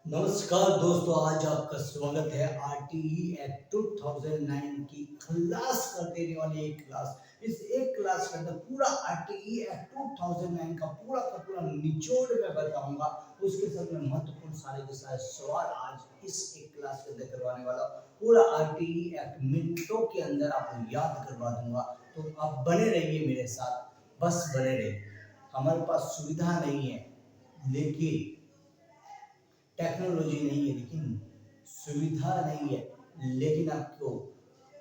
नमस्कार दोस्तों, आज आपका स्वागत है आरटीई एक्ट 2009 की खल्लास कर देने वाली एक क्लास। इस एक क्लास के अंदर पूरा आरटीई एक्ट 2009 का पूरा निचोड़ में बताऊंगा। उसके साथ में महत्वपूर्ण सारे के सारे सवाल आज इस एक क्लास के अंदर करवाने वाला हूं। पूरा आरटीई एक्ट मिनटों के अंदर आपको याद करवा दूंगा, तो आप बने रहिए मेरे साथ, बस बने रहिए। हमारे पास सुविधा नहीं है, लेकिन टेक्नोलॉजी नहीं है, लेकिन सुविधा नहीं है, लेकिन आपको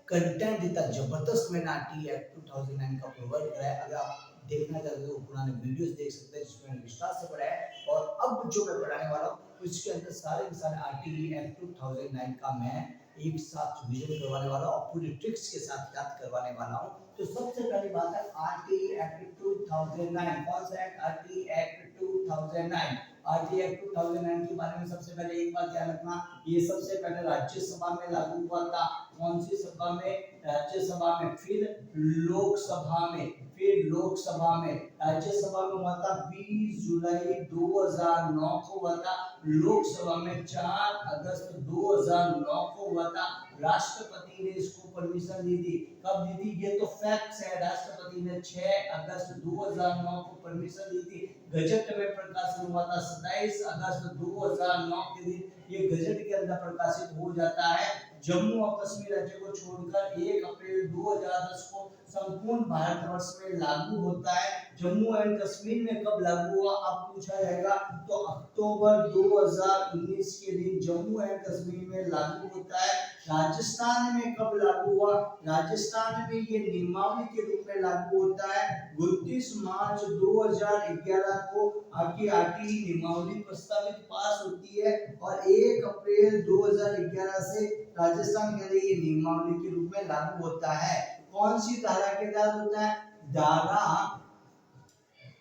कंटेंट इतना जबरदस्त मैंने आरटीई एक्ट 2009 का प्रोवाइड कराया है। अगर आप देखना चाहते हो पुराने वीडियोस देख सकते हैं, जिसमें विस्तार से पढ़ाया है। और अब जो मैं पढ़ाने वाला हूँ उसके अंदर सारे के सारे आरटीई एक्ट 2009 का मैं एक साथ विजन करवाने वाला हूँ और पूरी ट्रिक्स के साथ याद करवाने वाला हूँ। तो सबसे पहली बात है आरटीई एक्ट 2009। कौन सा act? RTE act 2009। RTE act 2009 के बारे में सबसे पहले एक बात ध्यान रखना, ये सबसे पहले राज्यसभा में लागू हुआ था। कौन सी सभा में? राज्यसभा में। फिर लोकसभा में राज्यसभा में हुआ था 20 जुलाई 2009 को हुआ था। लोकसभा में 4 अगस्त 2009 को हुआ था। राष्ट्रपति ने इसको परमिशन दी थी। कब दी थी? ये तो फैक्ट्स है। राष्ट्रपति ने 6 अगस्त 2009 को परमिशन दी थी। गजट में प्रकाशन हुआ था 27 अगस्त 2009 के दिन। ये गजट के अंदर प्रकाशित हो जाता है। जम्मू और कश्मीर राज्य को छोड़कर 1 अप्रैल 2010 को संपूर्ण भारतवर्ष में लागू होता है। जम्मू एंड कश्मीर में कब लागू हुआ अब पूछा जाएगा, तो अक्टूबर 2019 के दिन जम्मू एंड कश्मीर में लागू होता है। राजस्थान में कब लागू हुआ? राजस्थान में ये नियमावली के रूप में लागू होता है। 29 मार्च 2011 को आपकी आरटीई नियमावली प्रस्तावित पास होती है और 1 अप्रैल 2011 से राजस्थान के लिए नियमावली के रूप में लागू होता है। कौन सी धारा के तहत होता है? धारा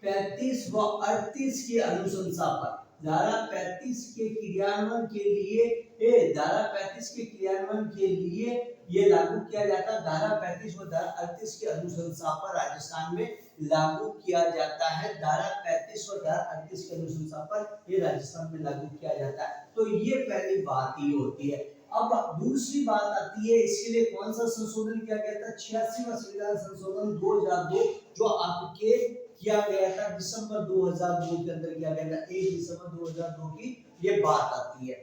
35 व 38 की अनुशंसा पर। धारा 35 के क्रियान्वयन के लिए ये लागू किया जाता है। धारा 35 व धारा 38 की अनुशंसा पर राजस्थान में लागू किया जाता है। धारा 35 और धारा 38 की अनुशंसा पर ये राजस्थान में लागू किया जाता है। तो ये पहली बात ही होती है। अब दूसरी बात आती है, इसके लिए कौन सा संशोधन किया गया था? 86वां संविधान संशोधन 2002, जो आपके किया गया था दिसंबर 2002 के अंदर किया गया था। 1 दिसंबर 2002 की ये बात आती है।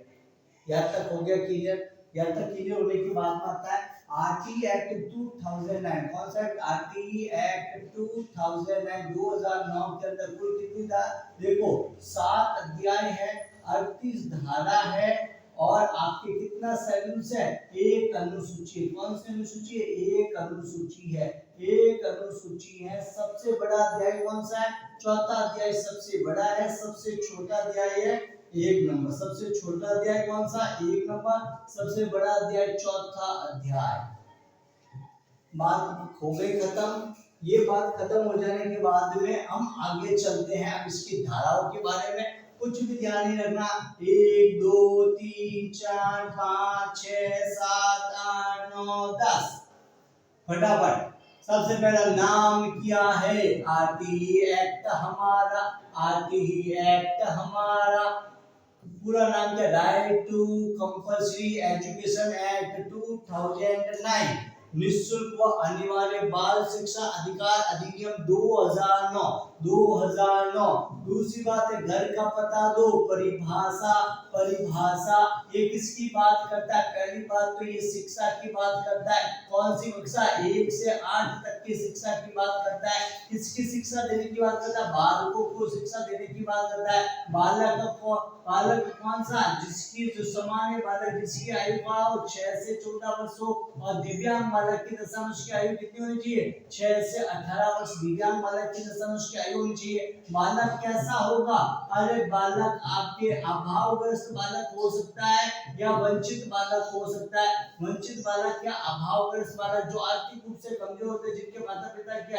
यहाँ तक हो गया क्लियर? यहाँ तक क्लियर होने के बाद में आता है आरटीई एक्ट 2009। कौन सा एक्ट? आरटीई एक्ट 2009 के अंदर कुल कितनी था? देखो 7 अध्याय है, 38 धारा है और आपके कितना शेड्यूल्स है? एक अनुसूची। कौन सी अनुसूची है? एक अनुसूची है। एक अनुसूची है। सबसे बड़ा अध्याय कौन सा है? चौथा अध्याय सबसे बड़ा है। सबसे छोटा अध्याय है 1 नंबर। सबसे छोटा अध्याय कौन सा? 1 नंबर। सबसे बड़ा अध्याय चौथा अध्याय। बात हो गई खत्म। ये बात खत्म हो जाने के बाद में हम आगे चलते हैं। अब इसकी धाराओं के बारे में कुछ भी ध्यान नहीं रखना। 1 2 3 4 5 6 7 8 9 10 फटाफट। सबसे पहला नाम क्या है? आरटीई एक्ट हमारा। आरटीई एक्ट हमारा पूरा नाम क्या? Right to compulsory education act 2009। निःशुल्क व अनिवार्य बाल शिक्षा अधिकार अधिनियम 2009। 2009। दूसरी बात है घर का पता दो। परिभाषा ये किसकी बात करता है? पहली बात तो ये शिक्षा की बात करता है। कौन सी कक्षा? 1 से 8 तक की शिक्षा की बात करता है। किसकी शिक्षा देने की बात करता है? बालकों को शिक्षा देने की बात करता है। बालक कौन सा? जिसकी जो सामान्य बालक जिसकी आयु का 6 से 14 वर्ष हो और दिव्यांग बालक की दशा में उसकी आयु कितनी होनी चाहिए? 6 से 18 वर्ष दिव्यांग बालक की दशा में उसकी आयु होनी चाहिए। बालक कैसा होगा? अरे बालक आपके अभावग्रस्त बालक हो सकता है या वंचित बालक हो सकता है। वंचित बालक या अभावग्रस्त बालक जो आर्थिक रूप से कमजोर होते हैं, जिनके माता पिता की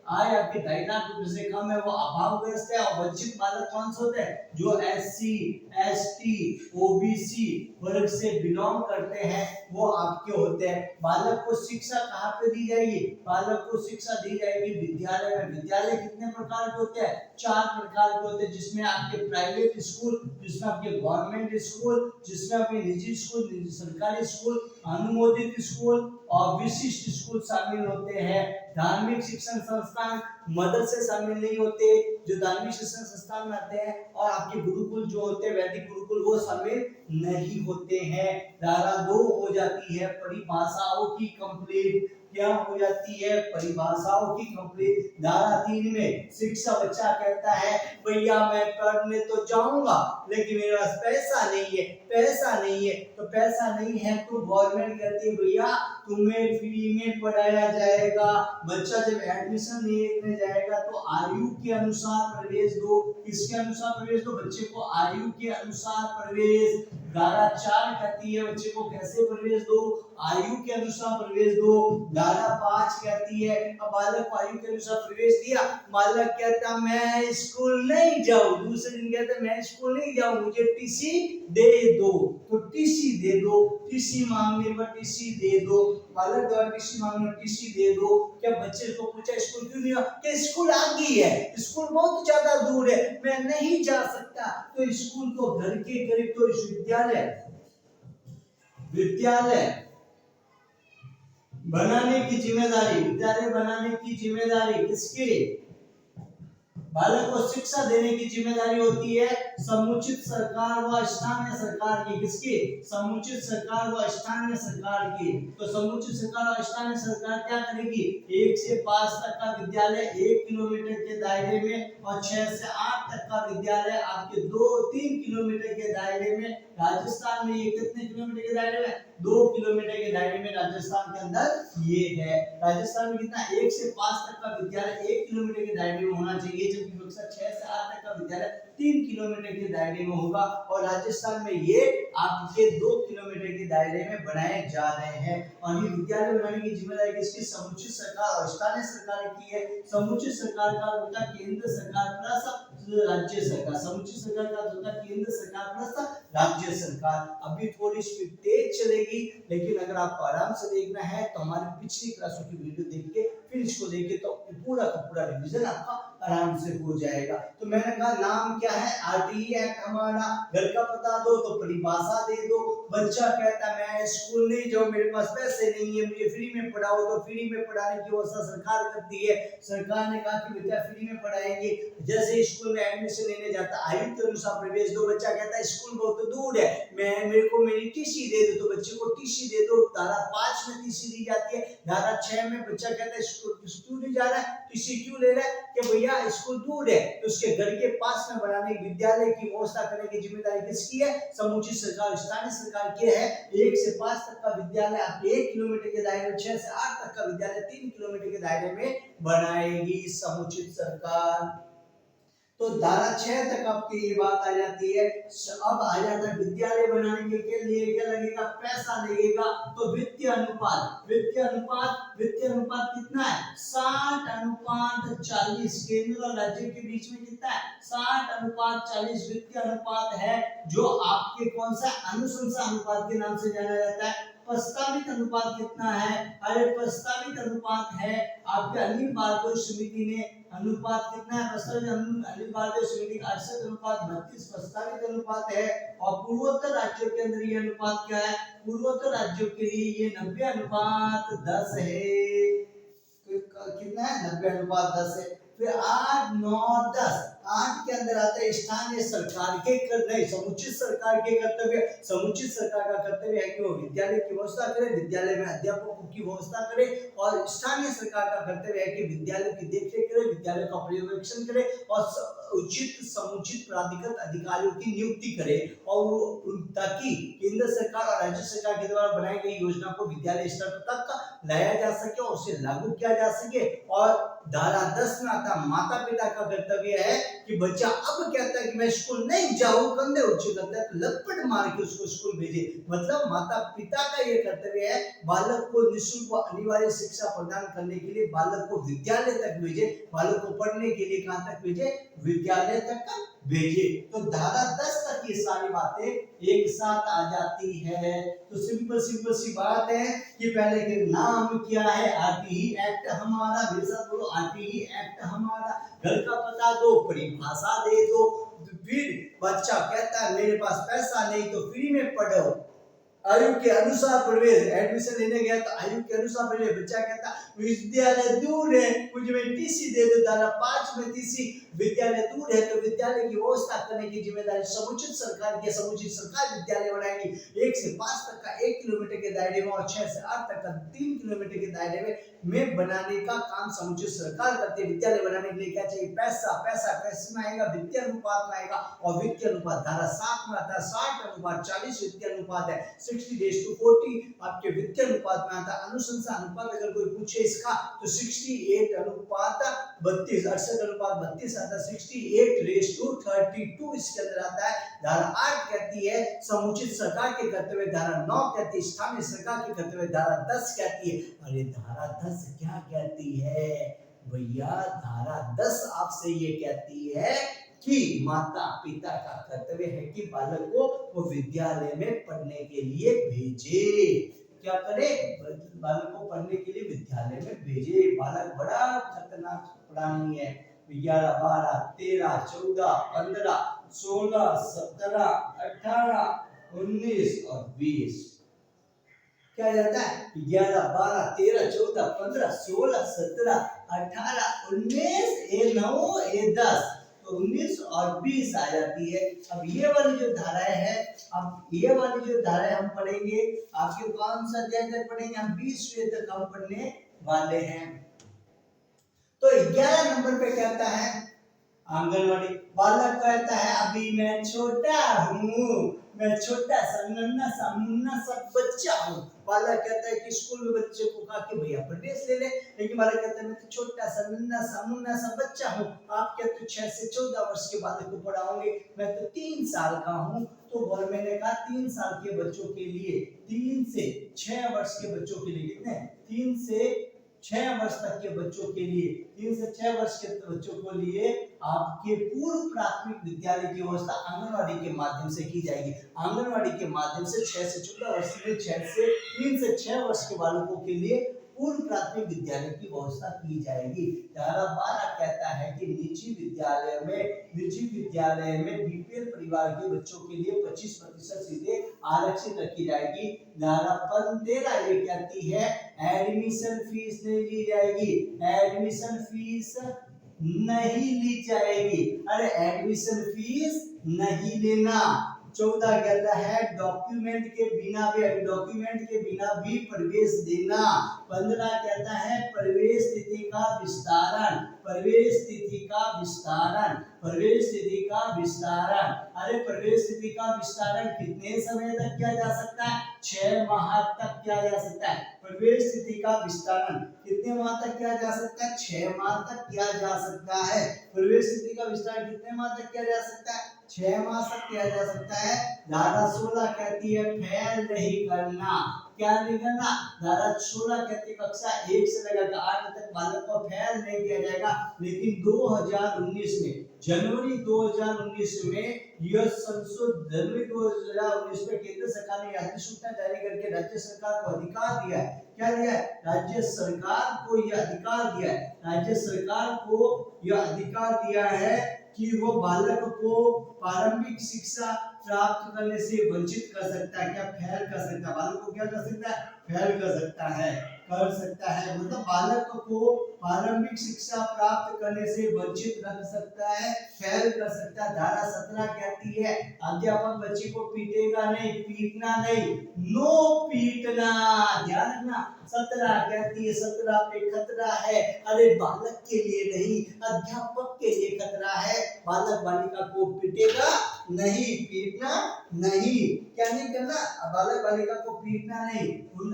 आय आपके 2.5 लाख रुपए से कम है, वो अभावग्रस्त है। और वंचित बालक कौन से होते हैं? जो एससी एसटी ओबीसी वर्ग से बिलोंग करते हैं, वो आपके होते हैं। बालक को शिक्षा कहाँ पे दी जाएगी? बालक को शिक्षा दी जाएगी विद्यालय में। विद्यालय कितने प्रकार प्रकार के होते हैं? 4 प्रकार के होते हैं, जिसमें आपके प्राइवेट स्कूल, जिसमें आपके गवर्नमेंट स्कूल, जिसमें आपके निजी स्कूल, निजी सरकारी स्कूल, अनुमोदित स्कूल और विशिष्ट स्कूल शामिल होते हैं। धार्मिक शिक्षण संस्थान मदरसे शामिल नहीं होते, जो धार्मिक शिक्षण संस्थान में आते हैं, और आपके गुरुकुल जो होते हैं, वैदिक गुरुकुल, वो शामिल नहीं होते हैं। धारा 2 हो जाती है परिभाषाओं की कंप्लीट। क्या हो जाती है? परिभाषाओं की कंप्लीट। धारा 3 में शिक्षा बच्चा कहता है भैया मैं पढ़ने तो जाऊंगा लेकिन मेरे पास पैसा नहीं है, पैसा नहीं है, तो पैसा नहीं है तो गवर्नमेंट कहती है भैया तुम्हें फ्री में पढ़ाया जाएगा। बच्चा जब एडमिशन लेने जाएगा तो आयु के अनुसार प्रवेश दो। किसके अनुसार प्रवेश दो? बच्चे को आयु के अनुसार प्रवेश। धारा 4 कहती है बच्चे को कैसे प्रवेश दो? आयु के अनुसार प्रवेश दो। धारा 5 कहती है अब बालक को आयु के अनुसार प्रवेश दिया, बालक कहता मैं स्कूल नहीं जाऊं, दूसरे दिन कहता मैं स्कूल नहीं जाऊं, मुझे टीसी दे दो, तो टीसी दे दो। टीसी मांगने पर टीसी दे दो, बालक द्वारा टीसी मांगने पर टीसी दे दो। क्या बच्चे को पूछा स्कूल क्यों नहीं? कि स्कूल आगे है, स्कूल बहुत ज्यादा दूर है, मैं नहीं जा सकता। तो स्कूल को घर के करीब, तो विद्यालय बनाने की जिम्मेदारी, विद्यालय बनाने की जिम्मेदारी किसकी? बालक को शिक्षा देने की जिम्मेदारी होती है समुचित सरकार व स्थानीय सरकार की। किसकी? समुचित सरकार व स्थानीय सरकार की। तो समुचित सरकार व स्थानीय सरकार क्या करेगी? 1 से 5 तक का विद्यालय 1 किलोमीटर के दायरे में, और 6 से 8 तक का विद्यालय आपके 2-3 किलोमीटर के दायरे में। राजस्थान में ये कितने किलोमीटर के दायरे में? 2 किलोमीटर के दायरे में राजस्थान के अंदर ये है। राजस्थान में कितना? 1 से 5 तक का विद्यालय 1 किलोमीटर के दायरे में होना चाहिए, जबकि कक्षा 6 से 8 तक का विद्यालय 3 किलोमीटर के दायरे में होगा। और राजस्थान में ये आपके 2 किलोमीटर के दायरे में बनाए जा रहे हैं। और ये विद्यालय बनाने की जिम्मेदारी किसकी? समुचित सरकार और स्थानीय सरकार की है। समुचित सरकार का होता केंद्र सरकार प्लस राज्य सरकार। समुचित सरकार का होता केंद्र सरकार प्लस राज्य सरकार। अभी थोड़ी स्पीड तेज चलेगी, लेकिन अगर आपको आराम से देखना है तो हमारी पिछली क्लासों की वीडियो देख के फिर इसको देखे तो पूरा का पूरा रिवीजन आपका आराम से हो जाएगा। तो मैंने कहा नाम क्या है? आरटीई एक्ट हमारा। घर का पता दो तो परिभाषा दे दो। बच्चा कहता मैं स्कूल नहीं जाऊं, मेरे पास पैसे नहीं है, मुझे फ्री में पढ़ाओ, तो फ्री में पढ़ाने की व्यवस्था सरकार करती है। सरकार ने कहा कि बेटा फ्री में पढ़ाएंगे। जैसे स्कूल में एडमिशन लेने जाता आयु के अनुसार प्रवेश दो। बच्चा कहता है स्कूल बहुत दूर है, मेरे को मेरी टीसी दे दो, तो बच्चे को टीसी दे दो। धारा 5 में टीसी दी जाती है। धारा 6 में बच्चा कहता है स्कूल नहीं जा रहा है, टीसी क्यों ले रहा है? कि भैया स्कूल दूर है, तो उसके घर के पास में बनाने विद्यालय की व्यवस्था करने की जिम्मेदारी किसकी है? समुचित सरकार स्थानीय सरकार की है। 1 से 5 तक का विद्यालय आप 1 किलोमीटर के दायरे में, 6 से 8 तक का विद्यालय 3 किलोमीटर के दायरे में बनाएगी समुचित सरकार। तो धारा 6 तक आपकी ये बात आ जाती है। अब आ जाता है विद्यालय बनाने के लिए क्या लगेगा? पैसा लगेगा। तो वित्तीय अनुपात, वित्तीय अनुपात कितना है? 60:40। केंद्र और राज्य के बीच में कितना है? 60:40 वित्तीय अनुपात है, जो आपके कौन सा अनुशंसा अनुपात के नाम से जाना जाता है। प्रस्तावित अनुपात कितना है? अरे प्रस्तावित अनुपात है आपके अनिल भारद्वाज समिति ने अनुपात कितना है? प्रस्तावित अनिल भारद्वाज समिति 68:32 प्रस्तावित अनुपात है। और पूर्वोत्तर राज्यों के अंदर ये अनुपात क्या है? पूर्वोत्तर राज्यों के लिए ये 90:10 है। कितना है? 90:10 है। फिर 8, 9, 10 8 के अंदर आता है स्थानीय सरकार के नहीं, समुचित सरकार के कर्तव्य। समुचित सरकार का कर्तव्य है कि वो विद्यालय की व्यवस्था करे, विद्यालय में अध्यापकों की व्यवस्था करे, और स्थानीय सरकार का कर्तव्य है कि विद्यालय की देखरेख करे, विद्यालय का पर्यवेक्षण करे और उचित समुचित प्राधिकृत अधिकारियों की नियुक्ति करे, और ताकि केंद्र सरकार और राज्य सरकार के द्वारा बनाई गई योजना को विद्यालय स्तर तक लाया जा सके और उसे लागू किया जा सके। और धारा 10 में आता माता पिता का कर्तव्य है कि बच्चा अब कहता है कि मैं स्कूल नहीं जाऊं, कंधे ऊंचे करता है तो लपट मार के उसको स्कूल भेजे। मतलब माता पिता का ये कर्तव्य है बालक को निःशुल्क व अनिवार्य शिक्षा प्रदान करने के लिए बालक को विद्यालय तक भेजे, बालक को पढ़ने के लिए कहां तक भेजे? विद्यालय तक भेजे। तो धारा 10 तक ये सारी बातें एक साथ आ जाती है। तो सिंपल सिंपल सी बात है कि पहले के नाम क्या है, आरटीई एक्ट हमारा, मेरे साथ बोलो आरटीई एक्ट हमारा, घर का पता दो, परिभाषा दे दो। फिर बच्चा कहता है मेरे पास पैसा नहीं तो फ्री में पढ़ो, आयु के अनुसार प्रवेश, एडमिशन लेने गया तो आयु के अनुसार प्रवेश, बच्चा कहता विद्यालय दूर है मुझे में टीसी दे दो, धारा 5 में टीसी, विद्यालय दूर है तो विद्यालय की व्यवस्था करने की जिम्मेदारी समुचित सरकार की, समुचित सरकार विद्यालय बनाएगी। 1 से 5 तक का 1 किलोमीटर के दायरे में और 6 से 8 तक का 3 किलोमीटर के दायरे में बनाने का काम समुचित सरकार करती है। विद्यालय बनाने के लिए क्या चाहिए, पैसा, पैसा कैसे में आएगा, वित्तीय अनुपात में आएगा, और वित्तीय अनुपात धारा 7 में आता है, 60:40 वित्तीय अनुपात है, 60:40 आपके वित्तीय अनुपात में आता है। अनुशंसा अनुपात अगर कोई पूछे इसका तो 68:32, 68:32 आता है, 68:32 इसके अंदर आता है। धारा 8 कहती है समुचित सरकार के कर्तव्य, धारा 9 कहती है स्थानीय सरकार के कर्तव्य, धारा 10 कहती है, अरे धारा 10 क्या कहती है भैया, धारा 10 आपसे ये कहती है कि माता पिता का कर्तव्य है कि बालक को वो विद्यालय में पढ़ने के लिए भेजे। क्या करे, बालक को पढ़ने के लिए विद्यालय में भेजे। बालक बड़ा खतरनाक प्राणी है। 11, 12, 13, 14, 15, 16, 17, 18, 19 और 20 क्या जाता है, 11, 12, 13, 14, 15, 16, 17, 18, 19, ये 9, ये 10, 19 और 20 आ जाती है। अब ये वाली जो धाराएं है, अब ये वाली जो धाराएं हम पढ़ेंगे, आपके कौन सा अध्याय तक पढ़ेंगे, हम 20वें तक हम पढ़ने वाले हैं। तो 11 नंबर पे कहता है आंगनवाड़ी, बालक कहता है अभी मैं छोटा हूँ, मैं छोटा सा नन्हा सा मुन्ना सा बच्चा हूँ। बालक कहता है कि स्कूल में बच्चे को कहा कि भैया प्रदेश ले ले, लेकिन बालक कहता है मैं तो छोटा सा नन्हा सा मुन्ना सा बच्चा हूँ। आप क्या तो 6 से 14 वर्ष के बालक को पढ़ाओगे, मैं तो 3 साल का हूँ। तो गवर्नमेंट ने कहा 3 साल के बच्चों के लिए, 3 से 6 वर्ष के बच्चों के लिए, कितने, 3 से 6 वर्ष तक के बच्चों के लिए, 3 से 6 वर्ष के बच्चों को लिए आपके पूर्व प्राथमिक विद्यालय की व्यवस्था आंगनवाड़ी के माध्यम से की जाएगी। आंगनवाड़ी के माध्यम से 6 से 14 वर्ष के, 3 से 6 वर्ष के बालकों के लिए पूर्व प्राथमिक विद्यालय की व्यवस्था की जाएगी। धारा 12 कहता है कि निजी विद्यालय में बीपीएल परिवार के बच्चों के लिए 25% सीटें आरक्षित रखी जाएगी। धारा 13 ये कहती है एडमिशन फीस नहीं ली जाएगी, एडमिशन फीस नहीं ली जाएगी, अरे एडमिशन फीस नहीं लेना। 14 कहता है डॉक्यूमेंट के बिना भी प्रवेश देना। 15 कहता है प्रवेश तिथि का विस्तारण, अरे प्रवेश तिथि का विस्तारण कितने समय तक किया जा सकता है, 6 माह तक किया जा सकता है। प्रवेश तिथि का विस्तारण कितने माह तक किया जा सकता है, 6 माह तक किया जा सकता है। प्रवेश तिथि का विस्तारण कितने माह तक किया जा सकता है, 6 माह तक किया जा सकता है। धारा 16 कहती है फेल नहीं करना, क्या नहीं करना, धारा 16 कहती है कक्षा 1 से लेकर 8 तक बालक को फेल नहीं किया जाएगा। लेकिन 2019 में, जनवरी 2019 में यह संशोधन, जनवरी 2019 में केंद्र सरकार ने अधिसूचना जारी करके राज्य सरकार को अधिकार दिया है। क्या दिया है, राज्य सरकार को यह अधिकार दिया है, राज्य सरकार को यह अधिकार दिया है कि वो बालक को प्रारंभिक शिक्षा प्राप्त करने से वंचित कर सकता है। क्या फेल कर सकता है, बालक को क्या कर सकता है, फेल कर सकता है, मतलब बालक को प्रारंभिक शिक्षा प्राप्त करने से वंचित रख सकता है, फेल कर सकता है। धारा 17 कहती है अध्यापक बच्चे को पीटेगा नहीं, पीटना नहीं, नो पीटना, ध्यान रखना। 17 कहती है 17 पे खतरा है, अरे बालक के लिए नहीं, अध्यापक के लिए खतरा है। बालक बालिका को पीटेगा नहीं, पीटना नहीं, क्या नहीं करना, बालक बालिका को पीटना नहीं।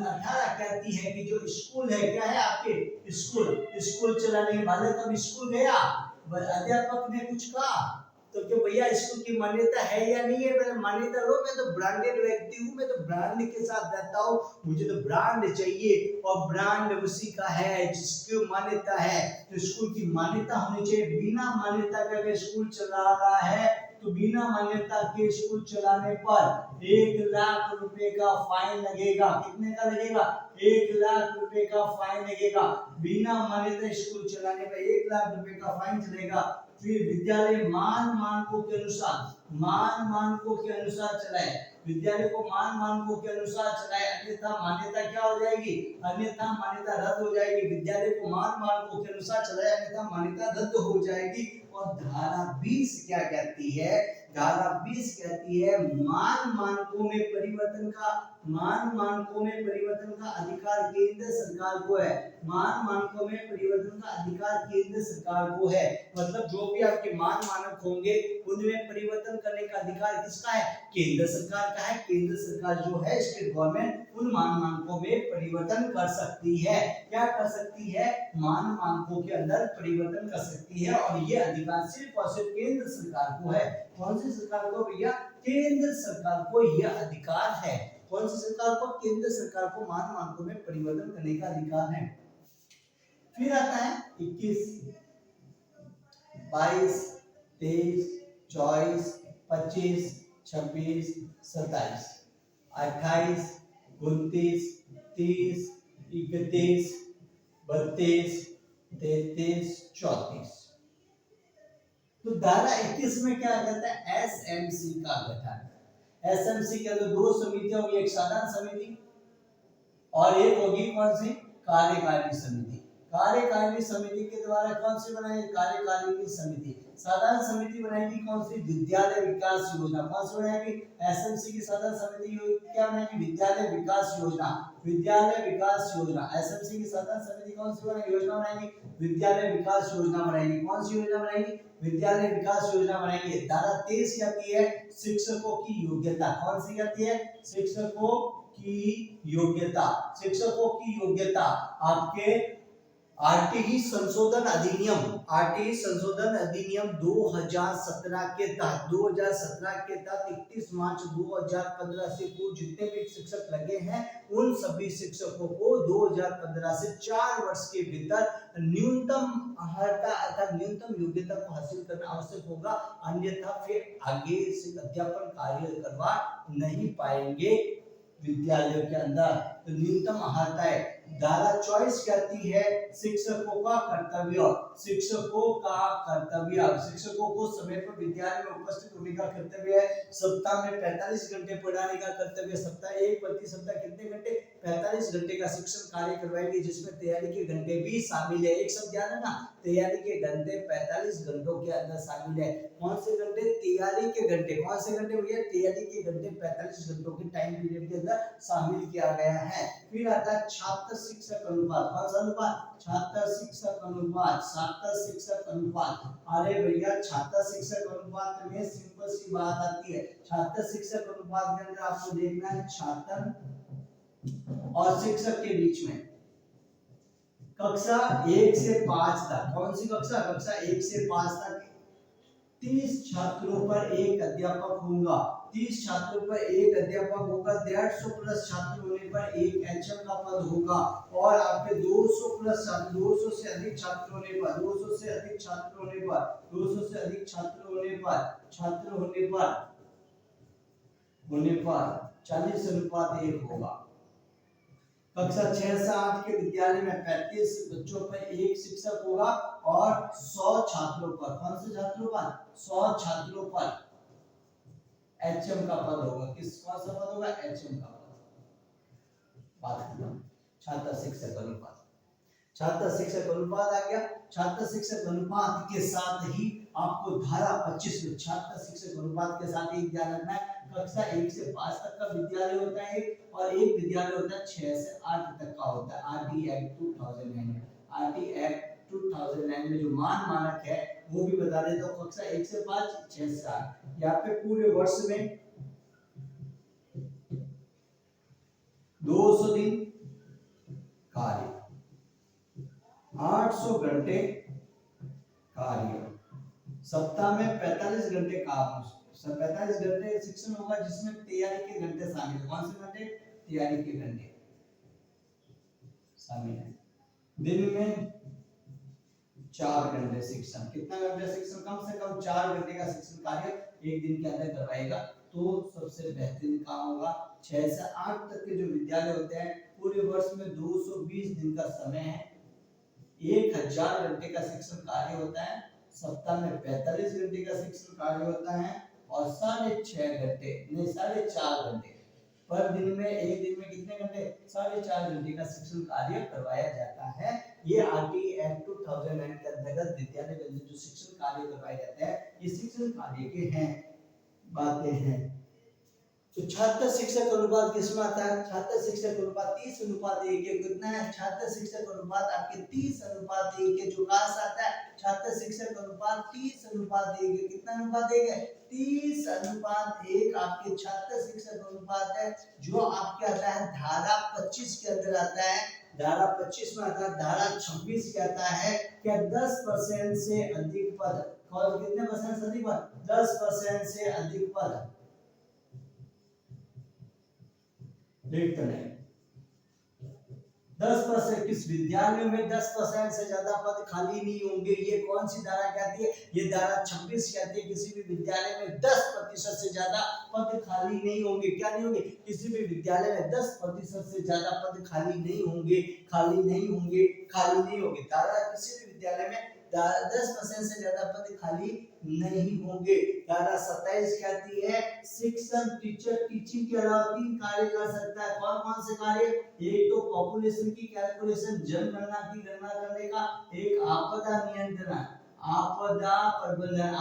18 कहती है कि जो स्कूल है, क्या है आपके स्कूल चलाने, बालक अब स्कूल गया, अध्यापक ने कुछ कहा तो क्या भैया स्कूल की मान्यता है या नहीं है? मैंने मान्यता लो, मैं तो ब्रांडेड व्यक्ति हूँ, मैं तो ब्रांड के साथ रहता हूँ, मुझे तो ब्रांड चाहिए और ब्रांड उसी का है जिसकी मान्यता है। तो स्कूल की मान्यता होनी चाहिए। बिना मान्यता के अगर स्कूल चला रहा है तो बिना मान्यता के स्कूल चलाने पर 1,00,000 रुपए का फाइन लगेगा। कितने का लगेगा? 1,00,000 रुपए का फाइन लगेगा। बिना मान्यता स्कूल चलाने पर 1,00,000 रुपए का फाइन चलेगा। फिर विद्यालय मानकों के अनुसार चलाए, विद्यालय को मानकों के अनुसार चलाए, अन्यथा मान्यता क्या हो जाएगी? अन्यथा मान्यता रद्द हो जाएगी। विद्यालय को मानकों के अनुसार चलाए, अन्यथा मान्यता रद्द हो जाएगी। और धारा 20 क्या कहती है? धारा 20 कहती है मानकों में परिवर्तन का अधिकार केंद्र सरकार को है। मानकों में परिवर्तन का अधिकार केंद्र सरकार को है। मतलब जो भी आपके मानक होंगे उनमें परिवर्तन करने का अधिकार किसका है? केंद्र सरकार का है। केंद्र सरकार जो है, स्टेट गवर्नमेंट, उन मानकों में परिवर्तन कर सकती है। क्या कर सकती है? मानकों के अंदर परिवर्तन कर सकती है। और ये अधिकार सिर्फ और सिर्फ केंद्र सरकार को है। कौन सी सरकार को भैया? केंद्र सरकार को यह अधिकार है। कौन सी सरकार को? केंद्र सरकार को मानकों में परिवर्तन करने का अधिकार है। फिर आता है 21, 22, 23, 24, 25, 26, 27, 28, 29, 30, 31, 32, 33, 34। तो धारा 21 में क्या कहता है? एसएमसी का गठन। एसएमसी के अंदर दो समितियां होगी, एक साधारण समिति और एक होगी कौन सी? कार्यकारिणी समिति। कार्यकारिणी समिति के द्वारा कौन सी बनाएगी? कार्यकारिणी समिति। साधारण समिति बनाएगी कौन सी? विद्यालय विकास योजना। कौन सी बनाएगी? एसएमसी की साधारण समिति क्या बनाएगी? विद्यालय विकास योजना। विद्यालय विकास योजना। एसएमसी की साधारण समिति कौन सी बनाएगी? योजना बनाएगी? विद्यालय विकास योजना बनाएगी। कौन सी योजना बनाएगी? विद्यालय विकास योजना बनाएगी। धारा 23 कहती है शिक्षकों की योग्यता। कौन सी कहती है? शिक्षकों की योग्यता। शिक्षकों की योग्यता आपके आरटीई संशोधन अधिनियम 2017 के तहत 31 मार्च 2015 से पूर्व जितने भी शिक्षक लगे हैं उन सभी शिक्षकों को 2015 से 4 वर्ष के भीतर न्यूनतम अर्हता अर्थात न्यूनतम योग्यता को हासिल करना आवश्यक होगा, अन्यथा फिर आगे से अध्यापन कार्य करवा नहीं पाएंगे विद्यालयों के अंदर। तो न्यूनतम अर्हता है। धारा 24 कहती है शिक्षकों का कर्तव्य। शिक्षकों को समय पर विद्यालय में उपस्थित होने का कर्तव्य है। सप्ताह में 45 घंटे पढ़ाने का कर्तव्य। सप्ताह एक प्रति सप्ताह कितने घंटे? 45 घंटे का शिक्षण कार्य करवाएंगे, जिसमें तैयारी के घंटे भी शामिल है। एक शब्द ध्यान रखना, तैयारी के घंटे 45 घंटों के अंदर शामिल है। कौन से घंटे? तैयारी के घंटे। कौन से घंटे भैया? तैयारी के घंटे 45 घंटों के टाइम पीरियड के अंदर शामिल किया गया है। फिर आता है छात्र शिक्षक अनुपात। कौन सा अनुपात? छात्र शिक्षक अनुपात। अरे भैया छात्र शिक्षक अनुपात में सिंपल सी बात आती है। छात्र शिक्षक अनुपात के अंदर आपको देखना है छात्र और शिक्षक के बीच में कक्षा 1 से 5 तक। कौन सी कक्षा? कक्षा 1 से 5 तक 30 छात्रों पर एक अध्यापक होगा। 30 छात्रों पर एक अध्यापक होगा। 150 प्लस छात्र होने पर एक एचएम का पद होगा। और आपके 200 प्लस छात्र, 200 से अधिक छात्र होने पर 200 से अधिक छात्र होने पर 200 से अधिक छात्र होने पर 40:1 होगा। कक्षा 6 से 8 के विद्यालय में 35 बच्चों पर एक शिक्षक होगा और 100 छात्रों पर, कौन से छात्रों पर? 100 छात्रों पर एचएम का पद होगा। कौन सा पद होगा? एचएम का पद। बात खत्म। छात्र शिक्षक अनुपात। छात्र शिक्षक अनुपात आ गया। छात्र शिक्षक अनुपात के साथ ही आपको धारा 25 में छात्र शिक्षक अनुपात के साथ ही ध्यान रखना है कक्षा 1 से 5 तक का विद्यालय होता है और एक विद्यालय होता है 6 से 8 तक का होता है। आरटी एक्ट 2009 में जो मानक है वो भी बता देता हूँ। कक्षा 1 से 5, 6 से 8। यहाँ पे पूरे वर्ष में 200 दिन कार्य, 800 घंटे कार्य, सप्ताह में 45 घंटे काम, 45 घंटे शिक्षण होगा जिसमें तैयारी के घंटे शामिल है। कौन से घंटे? तैयारी के घंटे शामिल है। दिन में 4 घंटे शिक्षण, कितना घंटे शिक्षण? कम से कम 4 घंटे का शिक्षण कार्य एक दिन के अंदर करवाएगा तो सबसे बेहतरीन काम होगा। 6 से 8 तक के जो विद्यालय होते हैं पूरे वर्ष में 220 दिन का समय है, 1000 घंटे का शिक्षण कार्य होता है, सप्ताह में 45 घंटे का शिक्षण कार्य होता है और 6.5 घंटे नहीं 4.5 घंटे पर दिन में, एक दिन में कितने घंटे? 4.5 घंटे का शिक्षण कार्य करवाया जाता है। ये आरटीई एक्ट 2009 के अंतर्गत विद्यालय के अंदर जो शिक्षण कार्य करवाए जाते हैं ये शिक्षण कार्य के हैं बातें हैं। तो छात्र शिक्षक अनुपात किसमें आता है? छात्र शिक्षक अनुपात 30:1 के कितना है? छात्र शिक्षक अनुपात आपके 30:1 के जो क्लास आता है छात्र शिक्षक अनुपात 30:1 के कितना अनुपात है? 30:1 आपके छात्र शिक्षक अनुपात है जो आपके आता है धारा 25 के अंदर आता है। धारा 25 में आता है, धारा 26 के आता है क्या 10% से अधिक पद, और कितने परसेंट से अधिक पद? 10% से अधिक पद रिक्त नहीं। 10% किस विद्यालय में 10% से ज्यादा पद खाली नहीं होंगे। ये कौन सी धारा कहती है? ये धारा 26 कहती है किसी भी विद्यालय में 10% से ज्यादा पद खाली नहीं होंगे। क्या नहीं होंगे? किसी भी विद्यालय में 10% से ज्यादा पद खाली नहीं होंगे, खाली नहीं होंगे, खाली नहीं होंगे। धारा किसी भी विद्यालय में 10% से ज्यादा पद खाली नहीं होंगे। धारा 27 कहती है शिक्षण टीचर टीचिंग के अलावा 3 कार्य कर सकता है। कौन कौन से कार्य? एक तो पॉपुलेशन की कैलकुलेशन, जनगणना की गणना करने का, एक आपदा नियंत्रण, आपदा प्रबंधन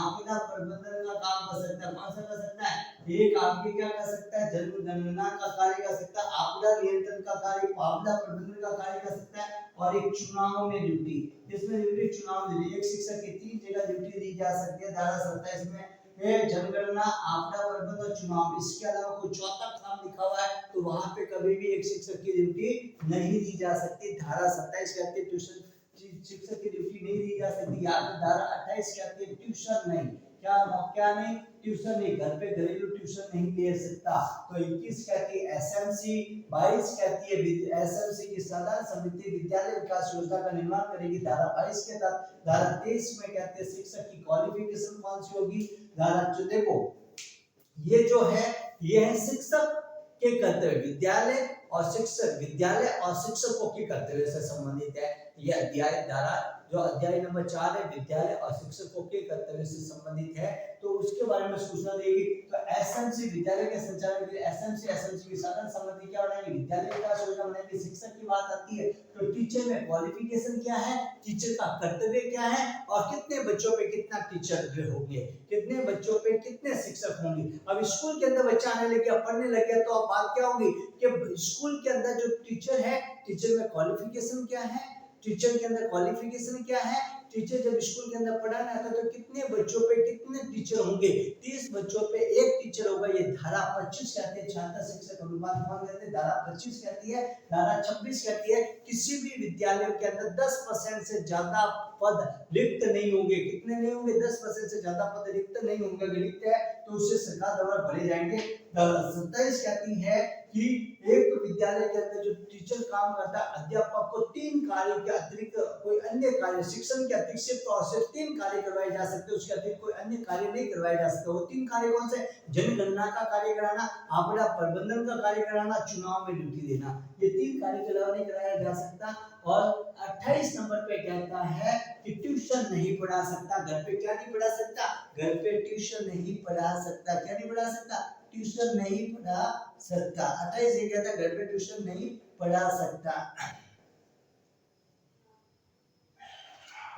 का काम कर सकता है। कौन सा कर सकता है? एक आपके क्या कर सकता है? जनगणना का कार्य कर सकता है, आपदा नियंत्रण का कार्य, आपदा प्रबंधन का कार्य कर सकता है और एक चुनाव में ड्यूटी, इसमें ड्यूटी चुनाव में एक शिक्षक की 3 जगह ड्यूटी दी जा सकती है। धारा 27 में जनगणना, आपदा प्रबंधन और चुनाव, इसके अलावा कोई चौथा काम लिखा हुआ है तो वहां पे कभी भी एक शिक्षक की ड्यूटी नहीं दी जा सकती। धारा 27 कहती है ट्यूशन शिक्षक की ड्यूटी नहीं दी जा सकती। या धारा 28 कहती है ट्यूशन नहीं, क्या नहीं? ट्यूशन नहीं, घर पे घरेलू ट्यूशन नहीं ले सकता। तो 21 कहती है एसएमसी, 22 कहती है एसएमसी की साधारण समिति विद्यालय विकास योजना का निर्माण करेगी। धारा 22 के तहत। धारा 23 में कहते हैं शिक्षक की क्वालिफिकेशन कौन सी होगी? धारा जो देखो ये जो है ये है शिक्षक के कर्तव्य, विद्यालय और शिक्षकों के कर्तव्य से संबंधित है। यह अध्याय धारा जो अध्याय नंबर 4 है विद्यालय और शिक्षकों के कर्तव्य से संबंधित है तो उसके बारे में सूचना देगी। तो एसएमसी विद्यालय के संचालन के लिए एसएमसी की साधन संबंधी क्या बनाएगी? विद्यालय विकास योजना बनाएगी। शिक्षक की बात आती है तो टीचर में क्वालिफिकेशन क्या है, टीचर का कर्तव्य क्या है और कितने बच्चों पे कितना टीचर होंगे, कितने बच्चों पे कितने शिक्षक होंगे। अब स्कूल के अंदर बच्चा आने लग गया, पढ़ने लग गया तो अब बात क्या होगी कि स्कूल के अंदर जो टीचर है टीचर में क्वालिफिकेशन क्या है, टीचर के अंदर क्वालिफिकेशन क्या है, टीचर जब स्कूल के अंदर पढ़ाने आता है तो कितने बच्चों पे कितने टीचर होंगे? 30 बच्चों पे एक टीचर होगा। ये धारा 25 कहती है छात्र शिक्षक अनुपात कौन कहते हैं? धारा 25 कहती है। धारा 26 कहती है किसी भी विद्यालय के अंदर 10% से ज्यादा पद रिक्त नहीं होंगे। कितने नहीं होंगे? 10% से ज्यादा पद रिक्त नहीं होंगे। अगर रिक्त है तो उससे सरकार द्वारा भरे जाएंगे। धारा 27 कहती है कि एक विद्यालय के अंदर जो टीचर काम करता है अध्यापक को 3 कार्यों के अतिरिक्त कोई अन्य कार्य शिक्षण के अतिरिक्त और सिर्फ 3 कार्य करवाए जा सकते हैं, उसके अतिरिक्त कोई अन्य कार्य नहीं करवाए जा सकते। वो 3 कार्य कौन से? जनगणना का कार्य कराना, आपदा प्रबंधन का कार्य कराना, चुनाव में ड्यूटी देना। ये 3 कार्य के अलावा नहीं कराया जा सकता। और 28 नंबर पे कहता है कि ट्यूशन नहीं पढ़ा सकता। घर पे क्या नहीं पढ़ा सकता? घर पे ट्यूशन नहीं पढ़ा सकता। क्या नहीं पढ़ा सकता? ट्यूशन नहीं पढ़ा सकता। 28 ये कहता है घर पे ट्यूशन नहीं पढ़ा सकता।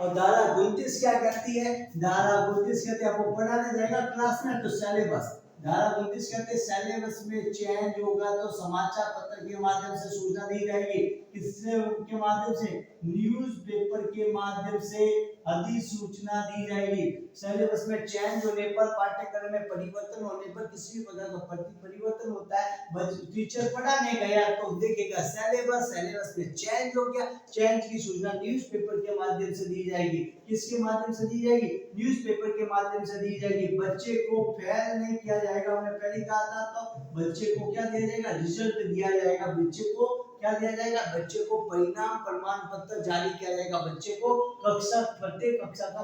और धारा 29 क्या कहती है? धारा 29 कहती है आपको पढ़ाने जाएगा क्लास में तो सिलेबस। धारा 29 कहते हैं सिलेबस में चेंज होगा तो समाचार पत्र के माध्यम से सूचना दी जाएगी। किससे के माध्यम से? न्यूज़पेपर के माध्यम से अधिसूचना दी जाएगी। सिलेबस में चेंज होने पर, पाठ्यक्रम में परिवर्तन होने पर, किसी भी प्रकार का परिवर्तन होता है टीचर पढ़ाने गया तो देखेगा सिलेबस, सिलेबस में चेंज हो गया, चेंज की सूचना न्यूज़पेपर के माध्यम से दी जाएगी। किसके माध्यम से दी जाएगी? न्यूज़पेपर के माध्यम से दी जाएगी। बच्चे को फेल नहीं किया जाएगा, हमने पहले कहा था। तो बच्चे को क्या दिया जाएगा? रिजल्ट दिया जाएगा। बच्चे को क्या दिया जाएगा? बच्चे को परिणाम प्रमाण पत्र जारी किया जाएगा। बच्चे को कक्षा, प्रत्येक कक्षा का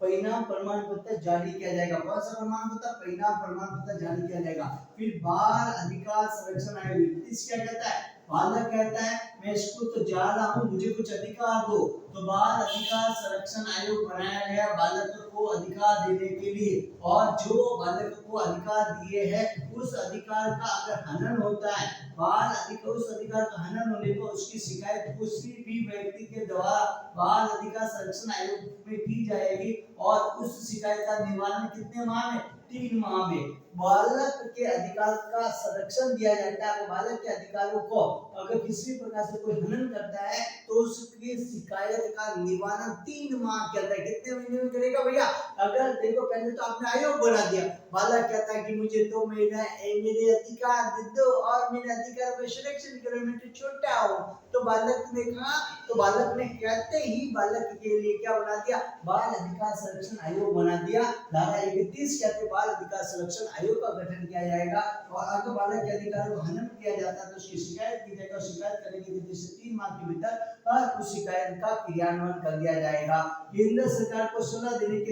परिणाम प्रमाण पत्र जारी किया जाएगा। कौन सा प्रमाण पत्र? परिणाम प्रमाण पत्र जारी किया जाएगा। फिर बाल अधिकार संरक्षण आयोग क्या कहता है? बालक कहता है मैं स्कूल तो जा रहा हूँ, मुझे कुछ अधिकार दो। तो बाल अधिकार संरक्षण आयोग बनाया गया बालकों को अधिकार देने के लिए, और जो बालकों को अधिकार दिए हैं उस अधिकार का अगर हनन होता है, बाल अधिकार, उस अधिकार का हनन होने पर उसकी शिकायत किसी भी व्यक्ति के द्वारा बाल अधिकार संरक्षण आयोग में की जाएगी, और उस शिकायत का निवारण कितने माह में? 3 माह में। बालक के अधिकार का संरक्षण दिया जाता है। बालक के अधिकारों को अगर किसी प्रकार से कोई हनन करता है तो उसकी शिकायत का निवारण 3 माह के अंदर, कितने महीने में करेगा भैया? अगर देखो पहले तो आपने आयोग बना दिया, बालक कहता है कि मुझे तो मेरे अधिकार दे दो और मेरे अधिकार पर सिलेक्शन करो, मैं छोटा हूँ। तो बालक ने कहा, तो बालक ने कहते ही बालक के लिए क्या बना दिया? बाल अधिकार संरक्षण आयोग बना दिया। धारा 31 कहते बाल अधिकार संरक्षण आयोग का गठन किया जाएगा, और अगर बालक के अधिकारों का हनन किया जाता है तो उसकी शिकायत की जाएगी, और शिकायत करने की तिथि से 3 माह के भीतर उस शिकायत का क्रियान्वयन कर दिया जाएगा। केंद्र सरकार को सलाह देने के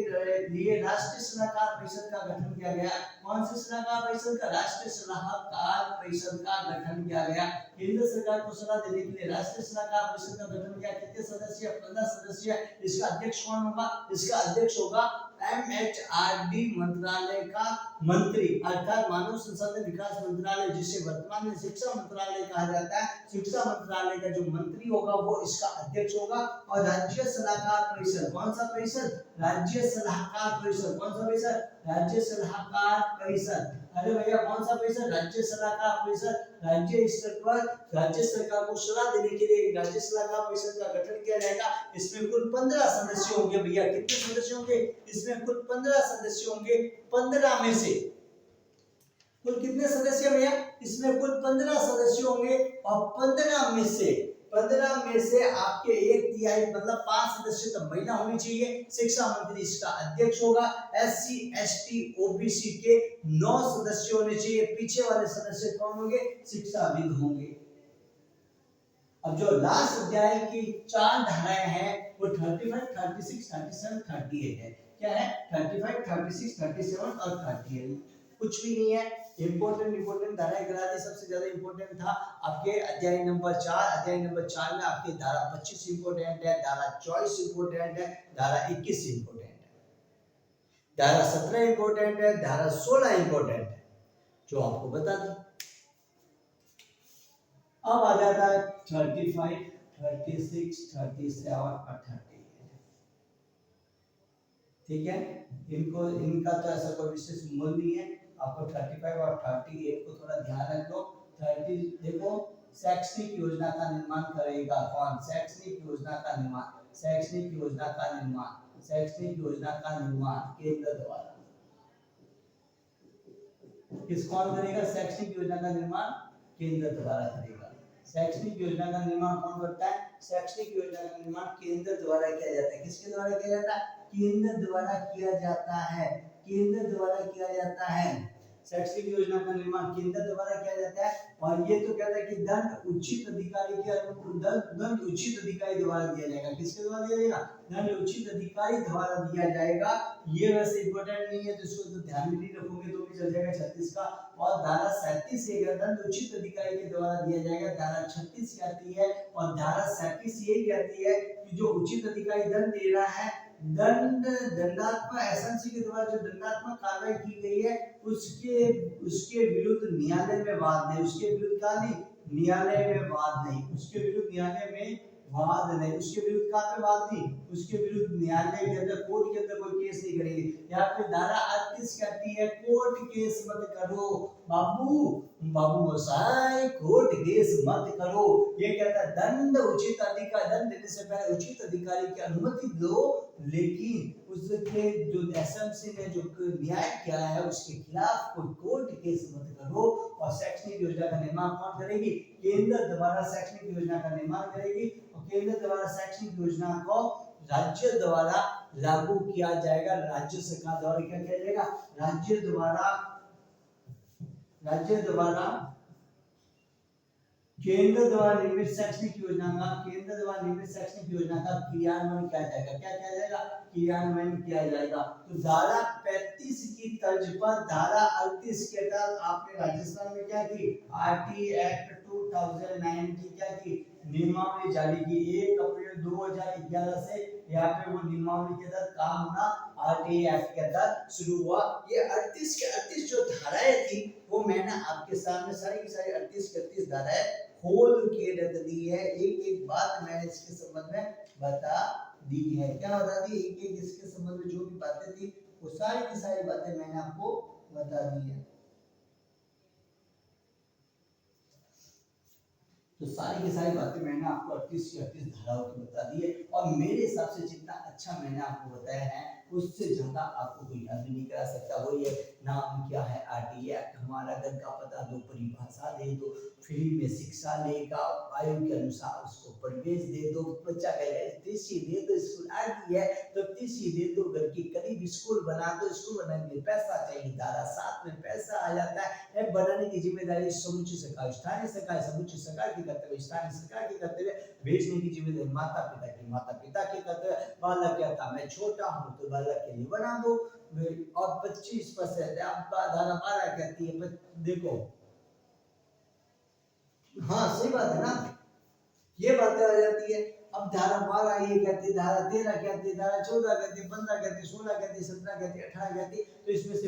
लिए राष्ट्रीय सलाहकार परिषद का गठन किया गया। कौन से सलाहकार परिषद का? राष्ट्रीय सलाहकार परिषद का गठन किया गया। केंद्र सरकार को सलाह देने के लिए राष्ट्रीय सलाहकार परिषद का गठन किया। कितने सदस्य? 15 सदस्य। इसका अध्यक्ष कौन होगा? इसका अध्यक्ष होगा MHRD मंत्रालय का मंत्री, अर्थात मानव संसाधन विकास मंत्रालय, जिसे वर्तमान में शिक्षा मंत्रालय कहा जाता है। शिक्षा मंत्रालय का जो मंत्री होगा वो इसका अध्यक्ष होगा। और राज्य सलाहकार परिषद, कौन सा परिषद? राज्य सलाहकार परिषद। कौन सा परिषद? राज्य सलाहकार परिषद। अरे भैया कौन सा परिषद? राज्य सलाहकार परिषद। राज्य स्तर पर राज्य सरकार को सलाह देने के लिए राज्य सलाहकार परिषद का गठन किया जाएगा। इसमें कुल 15 सदस्य होंगे भैया। कितने सदस्य होंगे? इसमें कुल 15 सदस्य होंगे। 15 में से कुल कितने सदस्य भैया? इसमें कुल 15 सदस्य होंगे, और 15 में से आपके 1/3 मतलब 5 सदस्य तो महिला होनी चाहिए। शिक्षा मंत्री इसका अध्यक्ष होगा। SC ST OBC के 9 सदस्य होने चाहिए। पीछे वाले सदस्य कौन होंगे? शिक्षाविद होंगे। अब जो लास्ट अध्याय की 4 धाराएं हैं वो 35, 36, 37, 38 है। क्या है? 35, 36, 37 और 38। कुछ भी नहीं है। इंपोर्टेंट धाराएं करा दी। सबसे ज्यादा इंपोर्टेंट था आपके अध्याय नंबर 4। अध्याय नंबर 4 में आपके धारा 25 इंपोर्टेंट है, धारा 24 इंपोर्टेंट है, धारा 21 इंपोर्टेंट है, धारा 17 इंपोर्टेंट है, धारा 16 इंपोर्टेंट है, जो आपको बता दी। अब आ जाता है 35, 36, 37 और 38। ठीक है, इनका तो ऐसा कोई विशेष मूल्य नहीं है। आपको 35 और 38 को थोड़ा ध्यान रख लो। 30 देखो, शैक्षणिक योजना का निर्माण करेगा कौन? शैक्षणिक योजना का निर्माण, शैक्षणिक योजना का निर्माण, शैक्षणिक योजना का निर्माण केंद्र द्वारा। किस कौन करेगा? शैक्षणिक योजना का निर्माण केंद्र द्वारा करेगा। शैक्षणिक योजना का निर्माण कौन करता है? शैक्षणिक योजना का निर्माण केंद्र द्वारा किया जाता है। किसके द्वारा किया जाता है? केंद्र द्वारा किया जाता है। केंद्र द्वारा किया जाता है। शैक्षणिक योजना का निर्माण केंद्र द्वारा किया जाता है। और ये तो कहता है कि दंड उचित अधिकारी के दंड उचित अधिकारी द्वारा दिया जाएगा। किसके द्वारा दिया जाएगा? दंड उचित अधिकारी द्वारा दिया जाएगा। ये वैसे इंपॉर्टेंट नहीं है, तो इसको तो ध्यान में नहीं रखोगे तो भी चल जाएगा 36 का। और धारा 37 से दंड उचित अधिकारी के द्वारा दिया जाएगा। धारा 36 आती है, और धारा 37 यही कहती है कि जो उचित अधिकारी दंड दे रहा है, दंडात्मक एसएमसी के द्वारा जो दंडात्मक कार्रवाई की गई है उसके विरुद्ध न्यायालय में वाद नहीं। उसके विरुद्ध का नहीं, न्यायालय में वाद नहीं। उसके विरुद्ध न्यायालय में वाद नहीं। उसके विरुद्ध का पे वाद नहीं, उसके विरुद्ध न्यायालय के अंदर, कोर्ट के अंदर कोई केस नहीं करेंगे। यहाँ पे धारा 38 कहती है कोर्ट केस मत करो बाबू मोसाई, कोर्ट केस मत करो। ये कहता है दंड उचित अधिकारी, दंड देने से पहले उचित अधिकारी की अनुमति दो, लेकिन उसके जो एसएमसी ने जो न्याय किया है उसके खिलाफ कोई कोर्ट केस मत करो। और शैक्षणिक शैक्षणिक योजना का निर्माण कौन करेगी? केंद्र द्वारा शैक्षणिक योजना का निर्माण करेगी और केंद्र द्वारा शैक्षणिक योजना को राज्य द्वारा लागू किया जाएगा। राज्य सरकार द्वारा क्या किया जाएगा? राज्य द्वारा केंद्र द्वारा निर्मित शैक्षणिक योजना का क्रियान्वयन किया जाएगा। क्या किया जाएगा? क्रियान्वयन किया जाएगा। तो धारा 35 की तर्ज पर धारा 38 के तहत आपने राजस्थान में क्या की? आरटी एक्ट 2009 की क्या की? नियमावली जारी की। 1 अप्रैल 2011 से यहाँ पे वो नियमावली के तहत काम होना आरटी एक्ट के तहत शुरू हुआ। ये 38 के 38 जो धाराएं थी वो मैंने आपके सामने सारी की सारी 38 के 38 धाराएं खोल के रख दी है। एक एक बात मैंने इसके संबंध में बता दी है। क्या बता दी? एक एक इसके संबंध में जो भी बातें थी वो सारी की सारी बातें मैंने आपको बता दी है। तो सारी की सारी बातें मैंने आपको 38 की 38 धाराओं की बता दी है और मेरे हिसाब से जितना अच्छा मैंने आपको बताया है उससे ज्यादा आपको कोई याद नहीं करा सकता। वही है, नाम क्या है? आरटी एक्ट, हमारा घर का पता दो, परिभाषा दे दो, फ्री में शिक्षा लेगा, आयु के अनुसार उसको प्रवेश दे दो, बच्चा कहेगा टीसी दे दो, स्कूल आरटी है तो टीसी दे दो, घर के करीब स्कूल बना दो, स्कूल बनाने के लिए पैसा चाहिए, धारा 7 में पैसा आ जाता है। बनाने की जिम्मेदारी समूची सरकार, स्थानीय सरकार, समूची सरकार की कर्तव्य, स्थानीय सरकार की कर्तव्य, भेजने की जिम्मेदारी माता पिता की कर्तव्य। बालक कहता मैं छोटा हूँ तो बालक के लिए बना दो। और 25% धारा 12 कहती है, देखो हाँ सही बात है ना, ये बातें आ जाती है। अब धारा 12 ये कहती है, धारा 13 कहती है, धारा 14 कहती है, 15 कहती है, 16 कहती है, 17 कहती है, 18 कहती है। तो इसमें से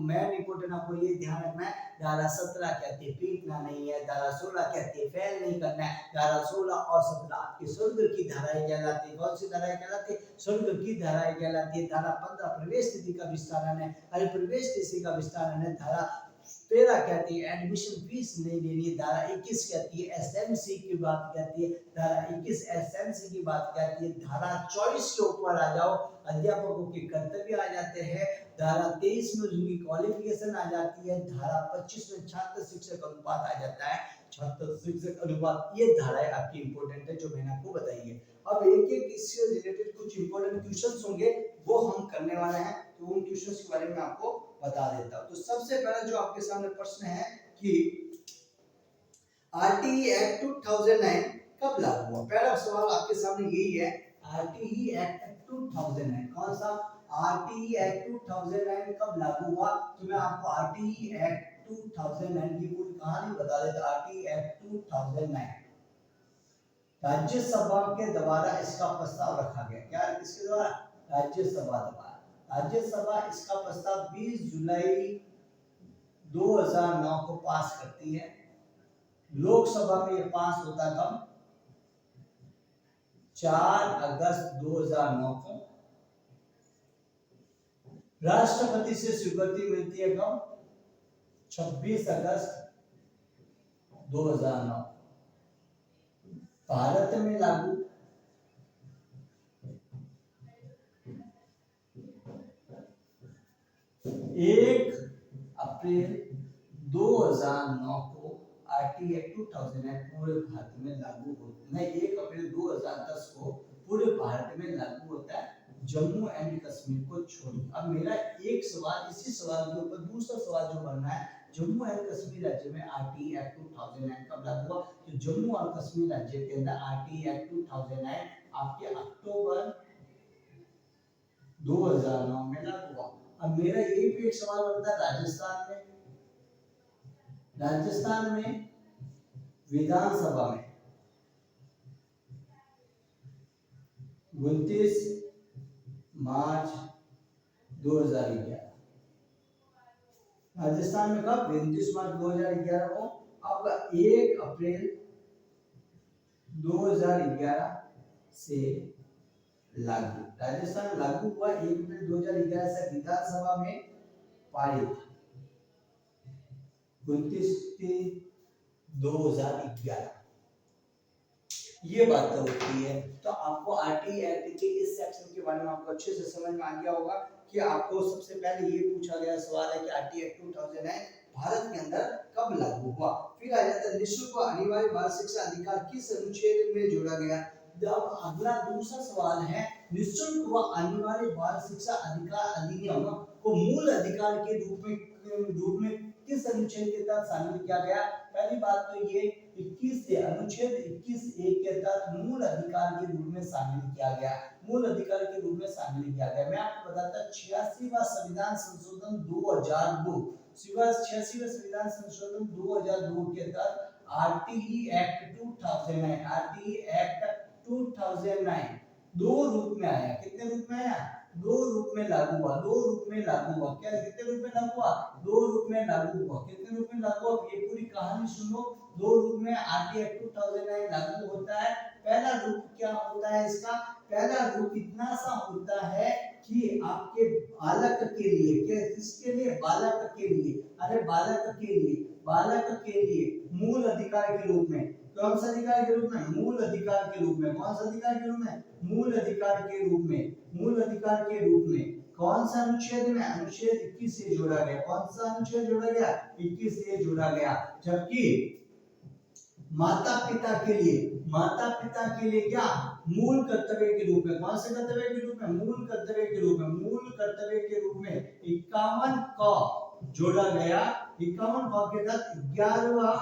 मेन इंपोर्टेंट आपको ये ध्यान रखना है, धारा 17 कहती है पीटना नहीं है, धारा 16 कहती है फेल नहीं करना है, धारा 16 और 17 आपकी स्वर्ग की धाराएं कहलाती है। कौन सी धाराएं कहलाती है? स्वर्ग की धाराएं कहलाती है। धारा 15 प्रवेश स्थिति का विस्तारण है, अरे प्रवेश स्थिति का विस्तारण है। धारा 13 कहती है एडमिशन फीस नहीं लेनी है। धारा 21 कहती है एसएमसी की बात कहती है, धारा 21 एसएमसी की बात कहती है। धारा 24 के ऊपर आ जाओ, अध्यापकों के कर्तव्य आ जाते हैं। धारा 23 में उनकी क्वालिफिकेशन आ जाती है। धारा 25 में छात्र शिक्षक अनुपात आ जाता है, छात्र शिक्षक अनुपात। ये धाराएं आपकी इंपॉर्टेंट है जो मैंने आपको बताई है। अब एक एक इससे रिलेटेड कुछ इंपॉर्टेंट क्वेश्चंस होंगे वो हम करने वाले हैं, तो उन क्वेश्चंस के बारे में आपको बता देता हूं। तो सबसे पहला जो आपके सामने प्रश्न है कि आरटीई एक्ट 2009 कब लागू हुआ? पहला सवाल आपके सामने यही है, आरटीई एक्ट 2009 कौन सा? आरटीई एक्ट 2009 कब लागू हुआ? तो मैं आपको आरटीई एक्ट 2009 की पूरी कहानी बता देता। आरटीई एक्ट 2009 राज्यसभा के द्वारा इसका प्रस्ताव रखा गया। क्या किसके द्वारा? राज्यसभा द्वारा। राज्यसभा इसका प्रस्ताव 20 जुलाई 2009 को पास करती है। लोकसभा में ये पास होता कब? 4 अगस्त 2009 को। राष्ट्रपति से स्वीकृति मिलती है कब? 26 अगस्त 2009। भारत में लागू 1 अप्रैल 2009 को आरटीई एक्ट 2009 पूरे भारत में लागू होता है। 1 अप्रैल 2010 को पूरे भारत में लागू होता है, जम्मू एंड कश्मीर को छोड़। अब मेरा एक सवाल, इसी सवाल के ऊपर दूसरा सवाल जो बनना है, जम्मू एंड कश्मीर राज्य में आरटीई एक्ट 2009 कब लागू हुआ? तो जम्मू और कश्मीर राज्य के अंदर आरटीई एक्ट 2009 आपके अक्टूबर 2009 में लागू हुआ। अब मेरा यही भी एक सवाल बनता है, राजस्थान में विधानसभा में 29 मार्च 2011, राजस्थान में कब? 29 मार्च 2011 को। अब 1 अप्रैल 2011 से लागू, राजस्थान में लागू हुआ 1 अप्रैल 2011 से, विधानसभा में पारित 29 2011। ये बात होती है। तो आपको आरटीई एक्ट के इस सेक्शन के बारे में आपको अच्छे से समझ में आ गया होगा कि आपको सबसे पहले ये पूछा गया सवाल है कि आरटीई एक्ट 2009 भारत के अंदर कब लागू हुआ। फिर आ जाता है निःशुल्क व अनिवार्य बाल शिक्षा अधिकार किस अनुच्छेद में जोड़ा गया। अब अगला दूसरा सवाल है निःशुल्क व अनिवार्य बाल शिक्षा अधिकार अधिनियम को मूल अधिकार के रूप में किस अनुच्छेद के तहत शामिल किया गया। पहली बात तो ये 21 से अनुच्छेद 21(1) के तहत मूल अधिकार के रूप में शामिल किया गया। मूल अधिकार के रूप में शामिल किया गया। मैं आपको बताता 86वां संविधान संशोधन 2002 86वां संविधान संशोधन 2002 के तहत आरटीई एक्ट 2009 दो रूप में आया। कितने रूप में आया? दो रूप में लागू हुआ। दो रूप में लागू हुआ। क्या कितने रूप में लागू हुआ? दो रूप में लागू हुआ। कितने रूप में लागू हुआ? ये पूरी कहानी सुनो। दो रूप में आरटीई एक्ट 2009 लागू होता है। पहला रूप क्या होता है इसका? पहला रूप इतना सा होता है कि आपके बालक के लिए, क्या किसके लिए? बालक के लिए। अरे बालक के लिए मूल अधिकार के रूप में। कौन सा अधिकार के रूप में? मूल अधिकार के रूप में। कौन सा अधिकार के रूप में? मूल अधिकार के रूप में। मूल अधिकार के रूप में कौन सा अनुच्छेद में? अनुच्छेद 21 से जोड़ा गया। कौन सा अनुच्छेद जोड़ा गया? 21 से जोड़ा गया। जबकि माता पिता के लिए क्या? मूल कर्तव्य के रूप में। कौन से कर्तव्य के रूप में? मूल कर्तव्य के रूप में। मूल कर्तव्य के रूप में 51 का जोड़ा गया। 51 का के तहत 11वां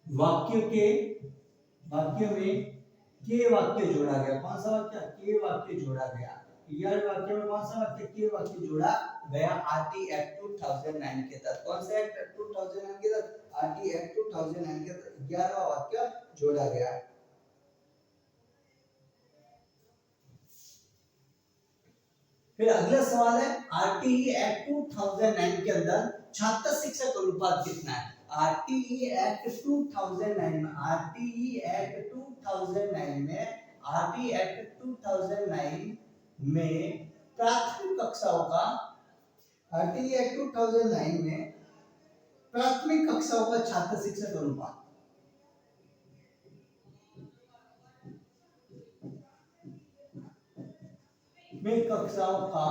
वाक्य में के वाक्य जोड़ा गया। कौन सा वाक्य? के वाक्य जोड़ा गया। 11वें वाक्य में कौन सा वाक्य? के वाक्य जोड़ा गया आरटी एक्ट 2009 के तहत। कौन सा एक्ट 2009 के तहत? आरटी एक्ट 2009 के तहत 11वां वाक्य जोड़ा गया। फिर अगला सवाल है आरटीई एक्ट 2009 के अंदर छात्र शिक्षक अनुपात कितना है? आरटीई एक्ट 2009 में प्राथमिक कक्षाओं का आरटीई एक्ट 2009 में प्राथमिक कक्षाओं का छात्र शिक्षक अनुपात में कक्षाओं का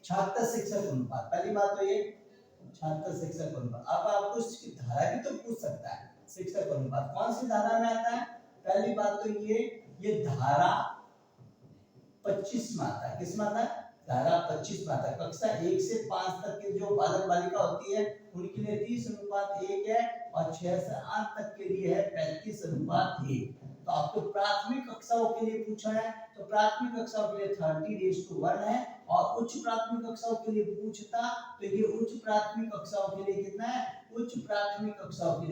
छात्र शिक्षक अनुपात। पहली बात तो ये छात्र शिक्षक अनुपात। अब आपको इसकी धारा भी तो पूछ सकता है। शिक्षक अनुपात कौन सी धारा में आता है? पहली बात तो ये धारा 25 में आता है। किस में आता है? धारा 25 में आता है। कक्षा 1 से 5 तक के जो बालक बालिका होती है उनके लिए 30:1 है और 6 से 8 तक के लिए है 35:1। तो आपको प्राथमिक कक्षाओं के लिए पूछा है तो प्राथमिक कक्षाओं के लिए 30:1 है और उच्च प्राथमिक कक्षाओं के लिए पूछता तो ये उच्च प्राथमिक कक्षाओं के लिए कितना है? उच्च प्राथमिक कक्षाओं के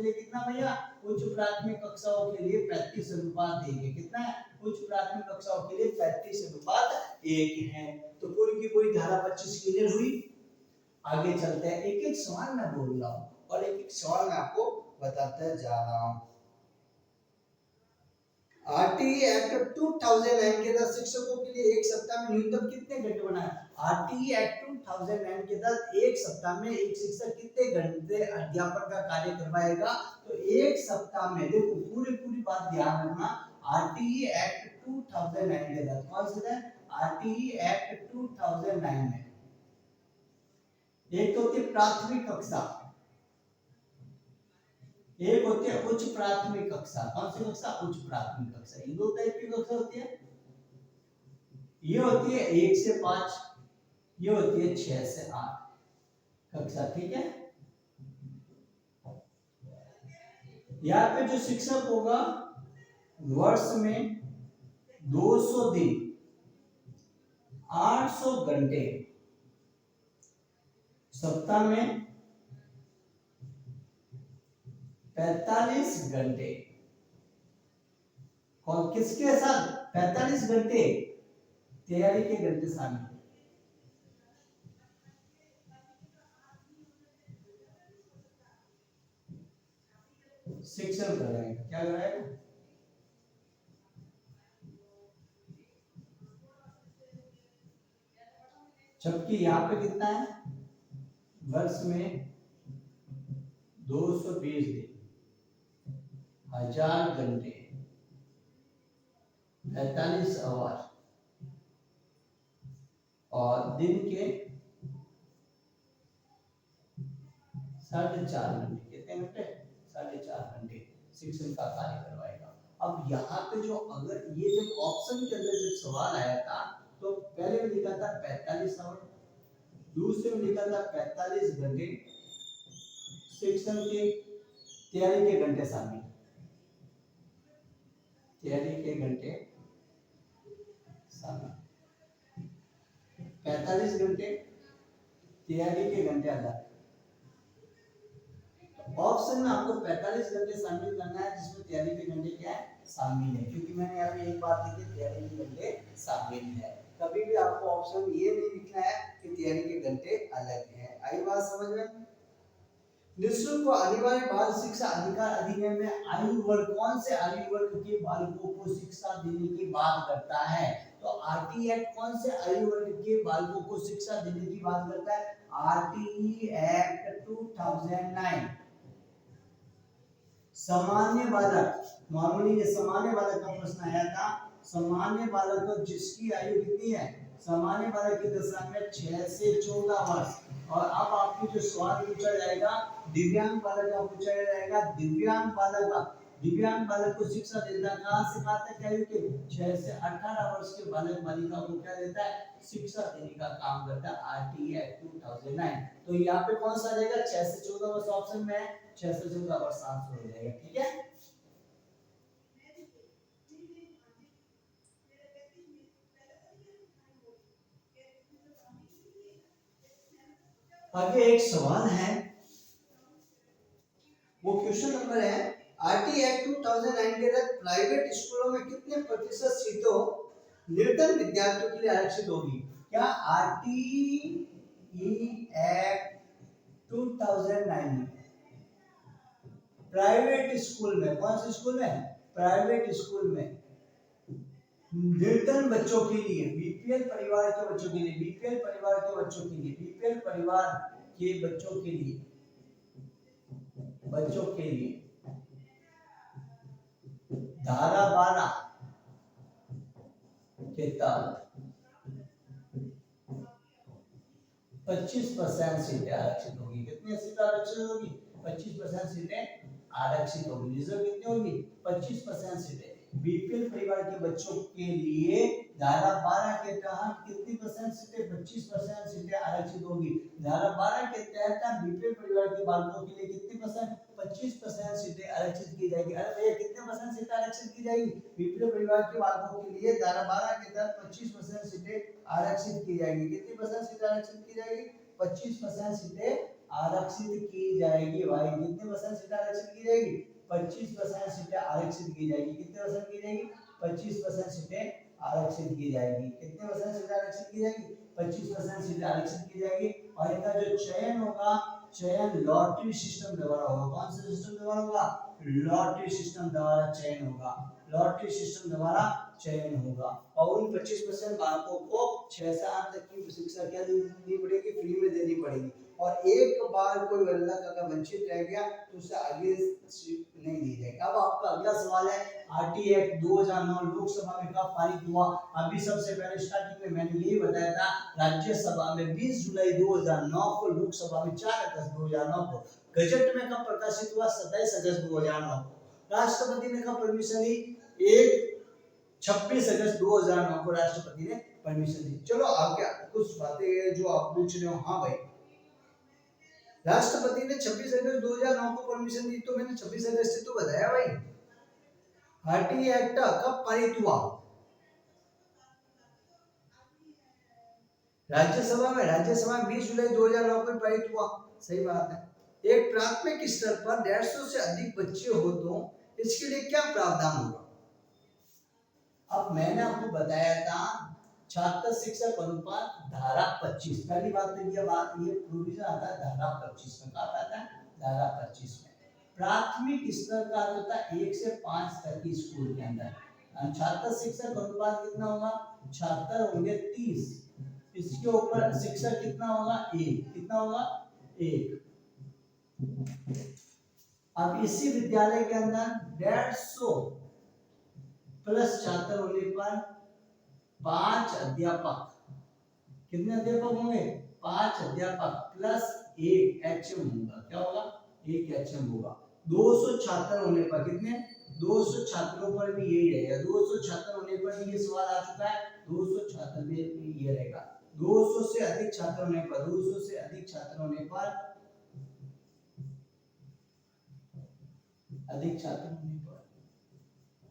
लिए कितना भैया? उच्च प्राथमिक कक्षाओं के लिए 35:1 है। कितना है? उच्च प्राथमिक कक्षाओं के लिए 35:1 है। तो पूरी की पूरी धारा 25 क्लियर हुई। आगे चलते हैं। एक एक सवाल मैं बोल रहा हूँ और एक एक सवाल मैं आपको बताते जा रहा हूँ। आरटीई एक्ट 2009 के तहत शिक्षकों के लिए एक सप्ताह में न्यूनतम कितने घंटे बनाए? आरटीई एक्ट 2009 के तहत एक सप्ताह में एक शिक्षक कितने घंटे अध्यापन का कार्य करवाएगा? तो एक सप्ताह में, देखो पूरी बात ध्यान रखना। आरटीई एक्ट 2009 के तहत कौन सा है? आरटीई एक्ट 2009 में एक तो होती है प्राथमिक कक्षा, एक होती है उच्च प्राथमिक कक्षा। कौन सी कक्षा? उच्च प्राथमिक कक्षा। ये दो टाइप की कक्षा होती है। ये होती है 1 से 5, ये होती है 6 से 8 कक्षा। ठीक है। यहाँ पे जो शिक्षक होगा वर्ष में 200 दिन 800 घंटे, सप्ताह में 45 घंटे। और किसके साथ 45 घंटे? तैयारी के घंटे शामिल। शिक्षण कराएगा। क्या कराएगा? जबकि यहाँ पे कितना है? वर्ष में 220 दिन 1000 घंटे 45 आवर और दिन के 4.5 घंटे। कितने घंटे? 4.5 घंटे शिक्षण का कार्य करवाएगा। अब यहाँ पे जो अगर ये जब ऑप्शन के अंदर जब सवाल आया था तो पहले में लिखा था 45 आवर, दूसरे में लिखा था 45 घंटे शिक्षण के तैयारी के घंटे शामिल, तैयारी के घंटे शामिल, 45 घंटे तैयारी के घंटे अलग। ऑप्शन में आपको 45 घंटे शामिल करना है जिसमें तैयारी के घंटे क्या है? शामिल है, क्योंकि मैंने यहाँ पे एक बात लिखी तैयारी के घंटे शामिल है। कभी भी आपको ऑप्शन ये नहीं लिखना है कि तैयारी के घंटे अलग है। आई बात समझ में? निःशुल्क अनिवार्य बाल शिक्षा अधिकार अधिनियम में आयु वर्ग कौन से आयु वर्ग के बालकों को शिक्षा देने की बात करता है? तो आरटी एक्ट कौन से आयु वर्ग के बालकों को शिक्षा देने की बात करता है? RT act 2009। सामान्य बालक, मामूली सामान्य बालक का प्रश्न आया था। सामान्य बालक जिसकी आयु कितनी है? सामान्य बालक की दशा में 6 से 14 वर्ष। और अब आपको जो सवाल पूछा जाएगा दिव्यांग बालक का पूछा जाएगा। दिव्यांग बालक को शिक्षा देता कहाँ से कहाँ तक आयु के? 6 से 18 वर्ष के बालक बालिका को क्या देता है? शिक्षा देने का काम करता है आरटी एक्ट 2009। तो यहाँ पे कौन सा आ जाएगा? 6 से 14 वर्ष ऑप्शन में है, 6 से 14 वर्ष आंसर हो जाएगा। ठीक है, आगे एक सवाल है, वो क्वेश्चन नंबर है आरटी एक्ट 2009 के तहत प्राइवेट स्कूलों में कितने प्रतिशत सीटों निर्धन विद्यार्थियों के लिए आरक्षित होगी? क्या आरटी एक्ट 2009 प्राइवेट स्कूल में, कौन से स्कूल में? प्राइवेट स्कूल में निर्धन बच्चों के लिए, बीपीएल परिवार के बच्चों के लिए, बीपीएल परिवार के बच्चों के लिए, बीपीएल परिवार के बच्चों के लिए, बच्चों के लिए धारा 12 के तहत 25% सीटें आरक्षित होगी। कितनी सीटें आरक्षित होगी? 25% सीटें आरक्षित होगी। रिजर्व कितनी होगी? 25% सीटें। बीपीएल परिवार के बच्चों के लिए धारा 12 के तहत कितनी परसेंट सीटें? 25% सीटें आरक्षित होगी। धारा 12 के तहत बीपीएल परिवार के बालकों के लिए कितनी परसेंट? 25% सीटें आरक्षित की जाएगी। अरे भैया कितने परसेंट सीटें आरक्षित की जाएगी? बीपीएल परिवार के बालकों के लिए धारा 12 के तहत 25% सीटें आरक्षित की जाएगी। कितनी परसेंट सीटें आरक्षित की जाएगी? 25% सीटें आरक्षित की जाएगी। भाई कितने परसेंट सीटें आरक्षित की जाएगी? 25% सीटें आरक्षित की जाएगी। कितने परसेंट की जाएगी? 25% सीटें आरक्षित की जाएगी। कितने परसेंट सीटें आरक्षित की जाएगी? 25% सीटें आरक्षित की जाएगी। और इनका जो चयन होगा, चयन लॉटरी सिस्टम द्वारा होगा। कौन से सिस्टम द्वारा होगा? लॉटरी सिस्टम द्वारा चयन होगा। लॉटरी सिस्टम द्वारा चयन होगा। और उन 25% बालकों को 6 से 8 तक की शिक्षा क्या देनी पड़ेगी? फ्री में देनी पड़ेगी। और एक बार कोई बालक अगर वंचित रह गया तो उसे आगे सीट नहीं दी जाएगी। अब आपका अगला सवाल है आरटी एक्ट 2009 लोकसभा में कब पारित हुआ? अभी सबसे पहले स्टार्टिंग में मैंने यही बताया था, राज्यसभा में 20 जुलाई 2009 को, लोकसभा में 4 अगस्त 2009 को। गजट में कब प्रकाशित हुआ? 27 अगस्त 2009 को। राष्ट्रपति ने कब परमिशन दी? 26 अगस्त 2009 को राष्ट्रपति ने परमिशन दी। चलो आप क्या कुछ बातें जो आप पूछ रहे हो। हाँ भाई, राष्ट्रपति ने 26 अगस्त 2009 को परमिशन दी, तो मैंने 26 अगस्त से तो बताया भाई। आरटी एक्ट कब पारित हुआ? राज्यसभा में 20 जुलाई 2009 को पारित हुआ। सही बात है। एक प्राथमिक स्तर पर 150 से अधिक बच्चे हो तो इसके लिए क्या प्रावधान होगा? अब मैंने आपको बताया था छात्र शिक्षक अनुपात धारा 25। पहली बात तो ये प्रोविजन आता है धारा 25 में। कहा आता है? धारा 25 में। प्राथमिक स्तर का होता है 1 से 5 तक की स्कूल के अंदर छात्र शिक्षक अनुपात कितना होगा? छात्र होंगे 30, इसके ऊपर शिक्षक कितना होगा? 1। कितना होगा? 1। अब इसी विद्यालय के अंदर 150 प्लस छात्र होने पर 5 अध्यापक। कितने अध्यापक होंगे? 5 अध्यापक प्लस 1 एचएम होगा। क्या होगा? 1 एचएम होगा। 200 छात्र होने पर कितने? 200 छात्रों पर भी यही रहेगा। 200 छात्र होने पर भी ये सवाल आ चुका है। 200 छात्र में भी ये रहेगा। 200 से अधिक छात्र होने पर, 200 से अधिक छात्र होने पर, अधिक छात्र होने पर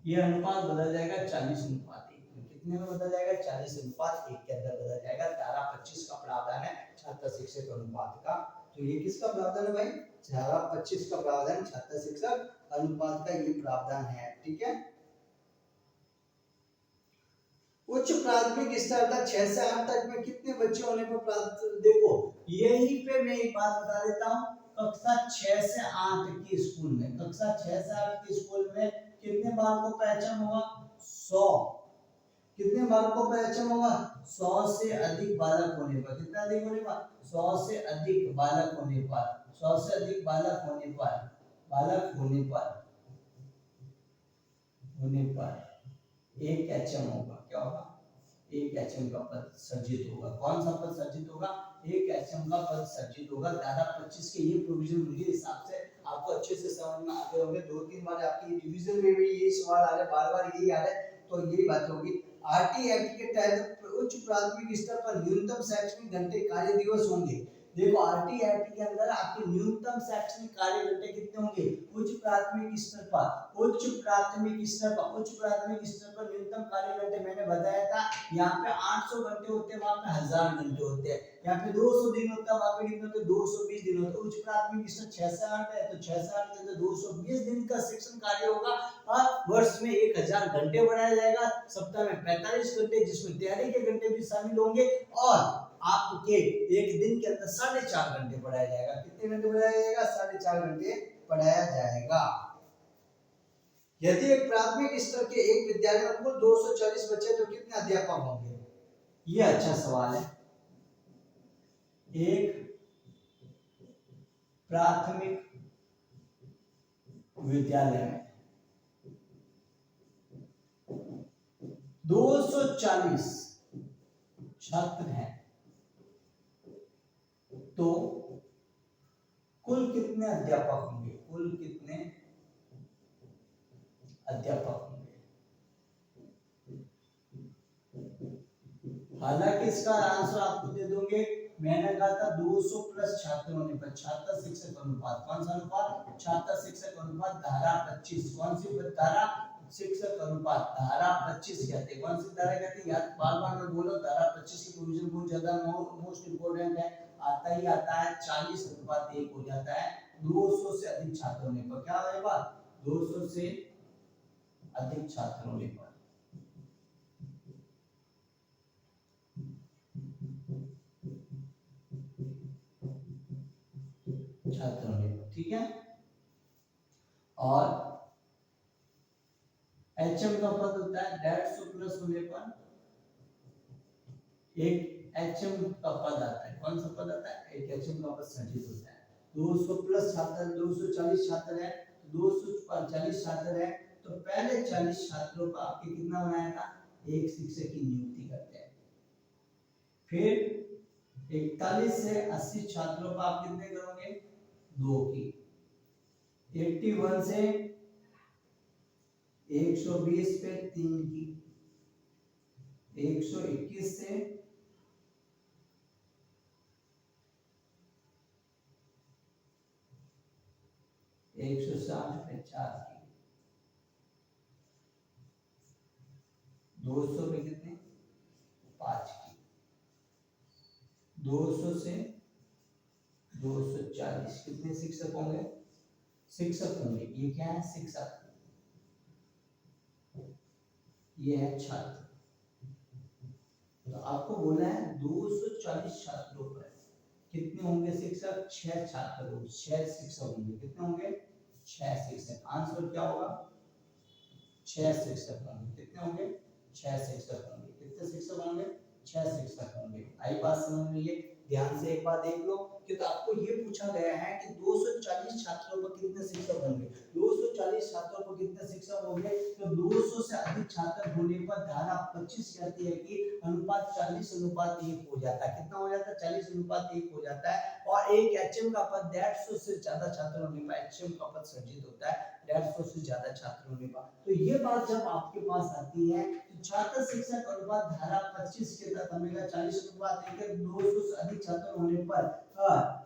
ये अनुपात बदल जाएगा 40:1। कितने में बदल जाएगा? 40:1 के अंदर बदल जाएगा। धारा 25 का प्रावधान है छात्र शिक्षक अनुपात का। तो ये किसका प्रावधान है भाई? धारा 25 का प्रावधान छात्र शिक्षक अनुपात का ये प्रावधान है। ठीक है। उच्च प्राथमिक स्तर तक 6 से 8 तक में कितने बच्चे होने पर देखो यही पे मैं एक बात बता देता हूँ। कक्षा 6 से 8 की स्कूल में, कक्षा 6 से 8 की स्कूल में कितने बालकों का एचएम होगा? 100। कितने बालकों का एचएम होगा? 100 से अधिक बालक होने पर। कितना अधिक होने पर? 100 से अधिक बालक होने पर, 100 से अधिक बालक होने पर, बालक होने पर 1 एचएम होगा। क्या होगा? 1 एचएम का पद सर्जित होगा। कौन सा पद सर्जित होगा? 1 एचएम का पद सर्जित होगा। धारा 25 के ये प्रोविजन मुझे हिसाब से आपको अच्छे से समझ में आ गए होंगे। 2-3 बार आपकी रिवीजन में भी ये सवाल आ रहे, बार-बार यही आ रहे, तो यही बात होगी। आरटी एक्ट के तहत उच्च प्राथमिक स्तर पर न्यूनतम शैक्षणिक घंटे कार्य दिवस होंगे। देखो आरटी एक्ट के अंदर आपके न्यूनतम शैक्षणिक कार्य घंटे कितने होंगे? उच्च प्राथमिक स्तर पर, उच्च प्राथमिक स्तर पर, उच्च प्राथमिक स्तर पर न्यूनतम कार्य घंटे मैंने बताया था। यहाँ पे 800 घंटे होते हैं, वहाँ पे 1000 घंटे होते हैं। यहाँ पे 200 दिन होता है, वहाँ पे कितने होते हैं? 220 दिन होते हैं। उच्च प्राथमिक स्तर 6 से 8 है, तो 6 से 8 के अंदर 220 दिन का शिक्षण कार्य होगा। और वर्ष में 1000 घंटे बढ़ाया जाएगा। सप्ताह में 45 घंटे, जिसमें तैयारी के घंटे भी शामिल होंगे। और आपके एक दिन के अंदर 4.5 घंटे पढ़ाया जाएगा। कितने घंटे पढ़ाया जाएगा? 4.5 घंटे पढ़ाया जाएगा। यदि एक प्राथमिक स्तर के एक विद्यालय में कुल 240 बच्चे तो कितने अध्यापक होंगे? ये अच्छा सवाल है। एक प्राथमिक विद्यालय में 240 छात्र हैं तो कुल कितने अध्यापक होंगे? कुल कितने अध्यापक होंगे? हालांकि इसका आंसर आपको दे दोगे। मैंने कहा था 200 प्लस छात्र होने पर छात्र शिक्षक अनुपात। कौन सा अनुपात? छात्र शिक्षक अनुपात धारा 25। कौन सी धारा? शिक्षक अनुपात धारा 25 कहते हैं। कौन सी धारा कहते हैं? याद बार-बार मैं बोलो, धारा 25 की प्रोविजन बहुत ज्यादा मोस्ट इंपोर्टेंट है। आता ही आता है 40:1 हो जाता है 200 से अधिक छात्र होने पर। क्या होगा? 200 से अधिक छात्र होने पर। छात्र होने पर, ठीक है। और एचएम का पद होता है 150 प्लस होने पर एक एचएम का पद आता है। कौन सा पद आता है? एक एचएम का पद सर्जित होता है। 200 प्लस छात्र, 240 छात्र है, 240 छात्र है, तो पहले 40 छात्रों का आपके कितना बनाया था? एक शिक्षक की नियुक्ति करते हैं। फिर 41 से 80 छात्रों का आप कितने करोगे? 2 की। 81 से 120 पे 3 की। 121 से 160 पे 4 की। 200 पे कितने? 5 की। 200 से 240 कितने शिक्षक होंगे? शिक्षक होंगे। ये क्या है? शिक्षक। ये है छात्र। तो आपको बोला है 240 छात्रों पर कितने होंगे शिक्षक? 6 छात्र होंगे, 6 शिक्षक होंगे। कितने होंगे? 6 शिक्षक। आंसर क्या होगा? 6 शिक्षक होंगे। कितने होंगे? 6 शिक्षक होंगे। कितने शिक्षक होंगे? 6 शिक्षक होंगे। आई बात समझ में? ये ध्यान से एक बात देख लो कि तो आपको ये पूछा गया है कि 240 छात्रों पर कितने शिक्षक होंगे। 240 240 छात्रों को कितने शिक्षक होंगे? तो 200 से अधिक छात्र होने पर धारा 25 कहती है कि अनुपात 40:1 हो जाता है। कितना हो जाता है? 40:1 हो जाता है। और एक एचएम का पद 150 से ज्यादा छात्र होने पर एचएम का पद सृजित होता है, 150 से ज्यादा छात्र होने पर। तो ये बात जब आपके पास आती है तो छात्र शिक्षक अनुपात धारा 25 के तहत हमें 40:1 है, 200 से अधिक छात्र होने पर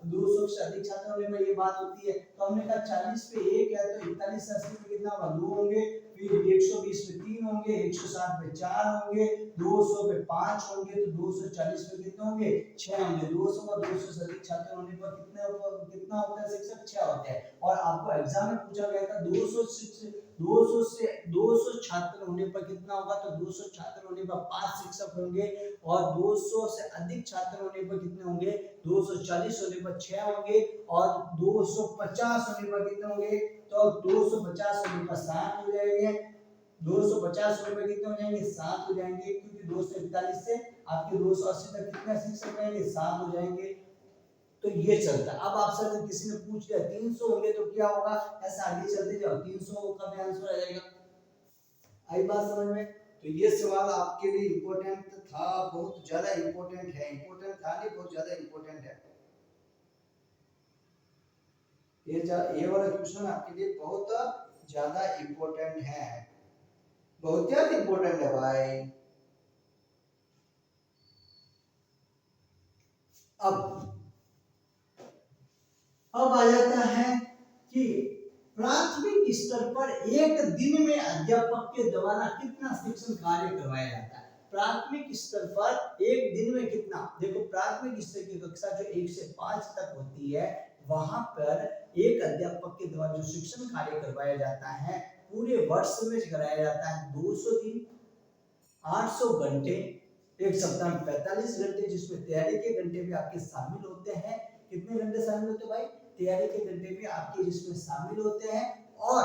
200 से अधिक छात्र होने में ये बात होती है। तो हमने कहा 40 पे 1 है तो 41 से 80 पे कितना होगा? 2 होंगे, फिर 120 पे 3 होंगे, 160 पे 4 होंगे, 200 पे 5 होंगे, तो 240 पे कितने होंगे? 6 होंगे। 200 और 200 से अधिक छात्र होने पर कितना होता है शिक्षक? 6 होते हैं। और आपको एग्जाम में पूछा गया था 200 छात्र होने पर कितना होगा? तो 200 छात्र होने पर 5 शिक्षक होंगे, और 200 से अधिक छात्र होने पर कितने होंगे? 240 होने पर 6 होंगे, और 250 होने पर कितने होंगे? तो 250 होने पर 7 हो जाएंगे। 250 होने पर कितने हो जाएंगे? 7 हो जाएंगे, क्योंकि 241 से आपके 280 तक कितने शिक्षक रहेंगे? 7 हो जाएंगे। तो ये चलता है। अब आपसे अगर किसी ने पूछ लिया 300 होंगे तो क्या होगा? ऐसा आगे चलते जाओ, 300 का भी आंसर आ जाएगा। आई बात समझ में? तो ये सवाल आपके लिए इम्पोर्टेंट था, बहुत ज्यादा इम्पोर्टेंट है। इम्पोर्टेंट था नहीं, बहुत ज्यादा इम्पोर्टेंट है। ये वाला क्वेश्चन आपके लिए बहुत ज्यादा इम्पोर्टेंट है, बहुत ज्यादा इम्पोर्टेंट है भाई। अब आ जाता है कि प्राथमिक स्तर पर एक दिन में अध्यापक के द्वारा कितना शिक्षण कार्य करवाया जाता है? प्राथमिक स्तर पर एक दिन में कितना? देखो, प्राथमिक स्तर की कक्षा जो 1 से 5 तक होती है, वहां पर एक अध्यापक के द्वारा जो शिक्षण कार्य करवाया जाता है पूरे वर्ष में कराया जाता है 200 दिन, 800 घंटे, एक सप्ताह में 45 घंटे, जिसमें तैयारी के घंटे भी आपके शामिल होते हैं। कितने घंटे शामिल होते हैं भाई? तैयारी के घंटे भी आपके जिसमें शामिल होते हैं। और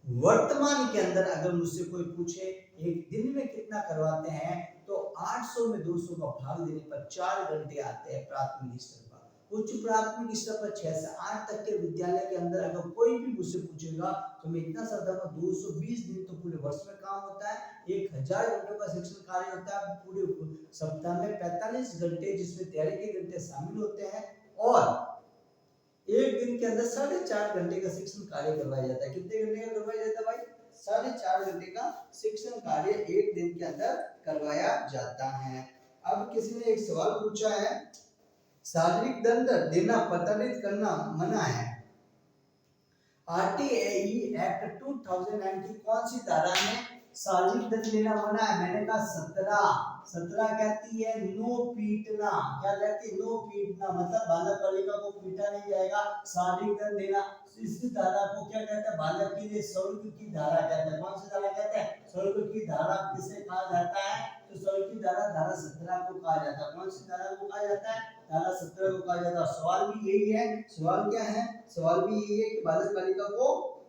वर्तमान के अंदर अगर मुझसे कोई पूछे एक दिन में कितना करवाते हैं, तो 800 में 200 का भाग देने पर 4 घंटे आते हैं प्राथमिक स्तर पर। उच्च प्राथमिक स्तर पर 6 से 8 तक के विद्यालय के अंदर अगर कोई भी मुझसे पूछेगा तो मैं इतना सा दूंगा, 220 दिन तो पूरे वर्ष में काम होता है, 1000 घंटों का शिक्षण कार्य होता है, पूरे सप्ताह में 45 घंटे जिसमें तैयारी के घंटे शामिल होते हैं, और एक दिन के अंदर 4.5 घंटे का शिक्षण कार्य करवाया जाता है। कितने घंटे का करवाया जाता है भाई? 4.5 घंटे का शिक्षण कार्य एक दिन के अंदर करवाया जाता है। अब किसी ने एक सवाल पूछा है, शारीरिक दंड देना प्रताड़ित करना मना है। आरटीआई एक्ट 2009 की कौन सी धारा में शारीरिक दंड देना मना है? मैंने कहा 17 कहती है नो पीटना। क्या कहती है? नो पीटना, मतलब बालक बालिका को पीटा नहीं जाएगा, शारीरिक दंड देना। इस धारा को क्या कहते हैं? बालक के लिए स्वर्ग की धारा कहते हैं। कौन सी धारा कहते हैं? स्वर्ग की धारा किसे कहा जाता है? तो स्वर्ग की धारा धारा 17 को कहा जाता है। कौन सी धारा को कहा जाता है? धारा 17 को कहा जाता है। सवाल भी यही है। सवाल क्या है? सवाल भी यही है कि बालक बालिका को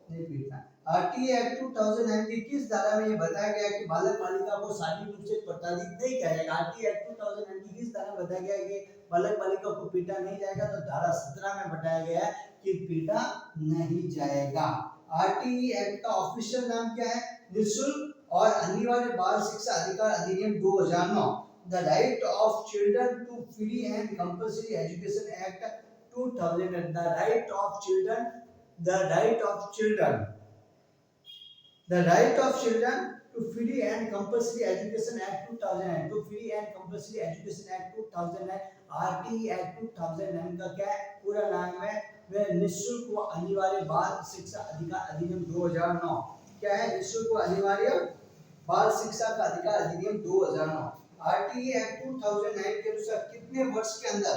नहीं पीटना। आरटीआई एक्ट 2009 की किस धारा में ये बताया गया कि बालक बालिका को शारीरिक रूप से प्रताड़ित नहीं किया जाएगा? आरटीआई एक्ट 2009 की किस धारा में बताया गया है कि बालक बालिका को पीटा नहीं जाएगा? तो धारा 17 में बताया गया है कि पीटा नहीं जाएगा। आरटीआई एक्ट का ऑफिशियल नाम क्या है? निःशुल्क और अनिवार्य बाल शिक्षा अधिकार अधिनियम 2009। The right of children to free and compulsory education act 2000। The right of children The right of children to free and compulsory education act 2009, to free and compulsory education act 2009, RTE Act 2009 का क्या है? पूरा नाम है वह निःशुल्क व अनिवार्य बाल शिक्षा अधिकार अधिनियम 2009। क्या है? निःशुल्क व अनिवार्य बाल शिक्षा का अधिकार अधिनियम 2009। RTE Act 2009 के अनुसार कितने वर्ष के अंदर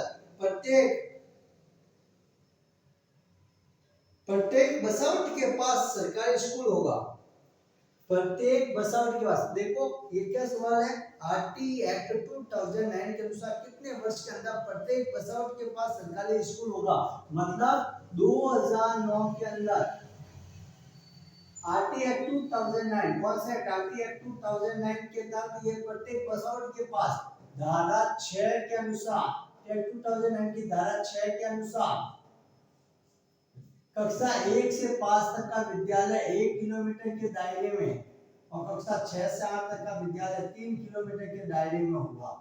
प्रत्येक बसावट के पास सरकारी स्कूल होगा? प्रत्येक बसावट के पास। देखो ये क्या सवाल है? आरटीआई एक्ट 2009 के अनुसार कितने वर्ष के अंदर प्रत्येक बसावट के पास सरकारी स्कूल होगा? मतलब 2009 के अंदर। आरटीआई एक्ट 2009 कौन सा है? आरटीआई एक्ट 2009 के तहत ये प्रत्येक बसावट के पास धारा 6 के अनुसार, एक्ट 2009 की धारा 6 के अनुसार कक्षा 1 से 5 तक का विद्यालय 1 किलोमीटर के दायरे में और कक्षा 6 से 8 तक का विद्यालय 3 किलोमीटर के दायरे में होगा।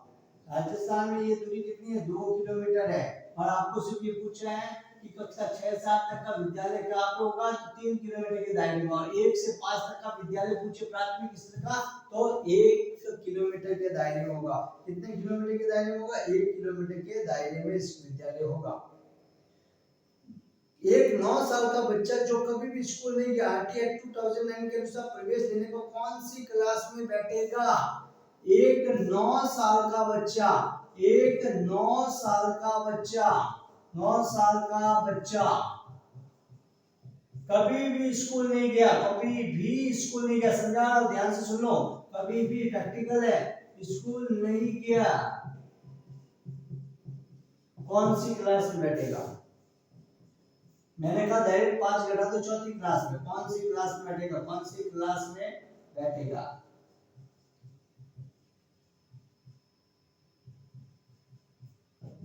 राजस्थान में ये दूरी कितनी है? 2 किलोमीटर है। और आपको सिर्फ ये पूछ रहा है कि कक्षा 6 से 8 तक का विद्यालय कहाँ पे होगा? 3 किलोमीटर के दायरे में। और 1 से 5 तक का विद्यालय पूछे प्राथमिक स्तर का तो 1 किलोमीटर के दायरे में होगा। कितने किलोमीटर के दायरे में होगा? 1 किलोमीटर के दायरे में इस विद्यालय होगा। एक 9 साल का बच्चा जो कभी भी स्कूल नहीं गया, आरटी एक्ट 2009 के अनुसार प्रवेश लेने को कौन सी क्लास में बैठेगा? एक 9 साल का बच्चा, एक 9 साल का बच्चा, 9 साल का बच्चा कभी भी स्कूल नहीं गया, कभी भी स्कूल नहीं गया, समझा रहा हूं, ध्यान से सुन लो, कभी भी प्रैक्टिकल है, स्कूल नहीं गया, कौन सी क्लास में बैठेगा? मैंने कहा डायरेक्ट 5 घटा तो चौथी क्लास में। कौन सी क्लास में बैठेगा? कौन सी क्लास में बैठेगा?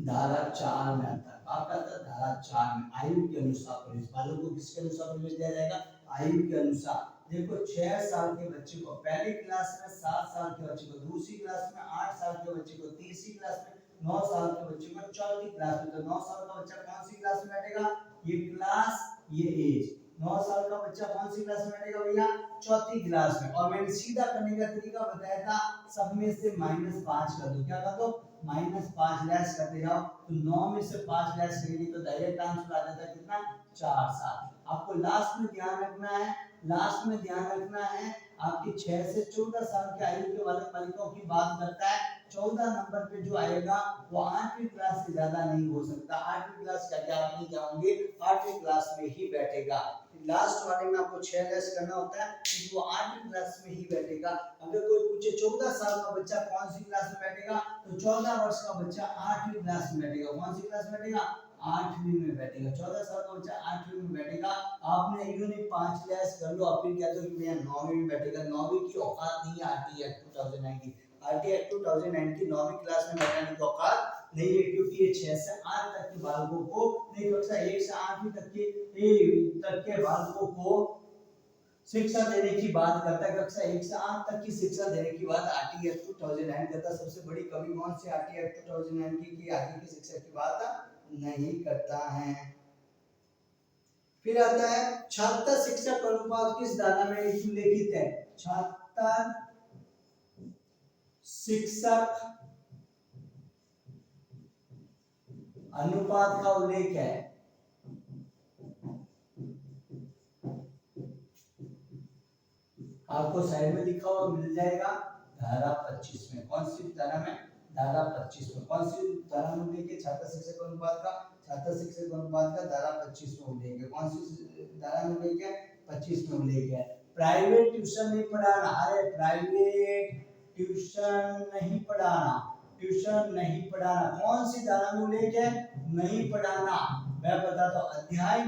धारा 4 में आता है। आपका आता धारा 4 में आयु के अनुसार प्रवेश। बालक को किसके अनुसार प्रवेश दिया जाएगा? आयु के अनुसार। देखो 6 साल के बच्चे को पहली क्लास में, 7 साल के बच्चे को दूसरी क्लास में, 8 साल के बच्चे को तीसरी क्लास में, 9 साल के बच्चे को चौथी क्लास में। तो 9 साल का बच्चा कौन सी क्लास में बैठेगा? ये क्लास, ये एज। 9 साल का बच्चा कौन सी क्लास में बैठेगा भैया? चौथी क्लास में। और मैंने सीधा करने का तरीका बताया था, सब में से -5 कर दो। क्या कर दो? -5 लेस करते जाओ। तो 9 में से 5 लेस करेंगे तो डायरेक्ट आंसर आ जाता है कितना? 4 साल। आपको लास्ट में ध्यान रखना है, लास्ट में ध्यान रखना है, आपकी 6 से 14 साल की आयु के वाले बालिकाओं की बात करता है। 14 नंबर पे जो आएगा वो 8वीं क्लास से ज्यादा नहीं हो सकता। 8वीं क्लास का क्या नहीं जाओगे, 8वीं क्लास में ही बैठेगा। लास्ट वाले में आपको 6 लेस करना होता है, क्योंकि वो 8वीं क्लास में ही बैठेगा। अगर कोई पूछे 14 साल का बच्चा कौन सी क्लास में बैठेगा, तो 14 वर्ष का बच्चा 8वीं क्लास में बैठेगा। कौन सी क्लास में बैठेगा? 8वीं में बैठेगा। 14 साल का बच्चा 8वीं में बैठेगा। आपने यूनिट 5 लेस कर लो, और फिर क्या तो मैं 9वीं में बैठेगा। 9वीं की औकात नहीं है आरटी एक्ट 2009 की। आरटी एक्ट 2009 की 9वीं क्लास में बैठाने की औकात नहीं है, क्योंकि ये 6 से 8 तक के बालकों को नहीं, कक्षा 1 से 8वीं तक के बालकों को शिक्षा देने की बात करता है। कक्षा 1 से 8 तक की शिक्षा देने की बात आरटी एक्ट 2009 करता है। सबसे बड़ी कमी कौन सी? आरटी एक्ट 2009 की आगे की शिक्षा की बात नहीं करता है। फिर आता है छात्र शिक्षक अनुपात किस धारा में उल्लेखित है? छात्र शिक्षक अनुपात का उल्लेख है। आपको साइड में लिखा हुआ मिल जाएगा धारा 25 में। कौन सी धारा में? धारा 25 में। कौन सी धारा में उल्लेख है? छात्र शिक्षक अनुपात का। छात्र शिक्षक अनुपात का धारा 25 में उल्लेख है। कौन सी धारा में उल्लेख है? 25 में उल्लेख है। प्राइवेट ट्यूशन नहीं पढ़ाना। अरे प्राइवेट ट्यूशन नहीं पढ़ाना, ट्यूशन नहीं पढ़ाना। कौन सी धारा में उल्लेख है? नहीं पढ़ाना। मैं बताता हूँ, अध्याय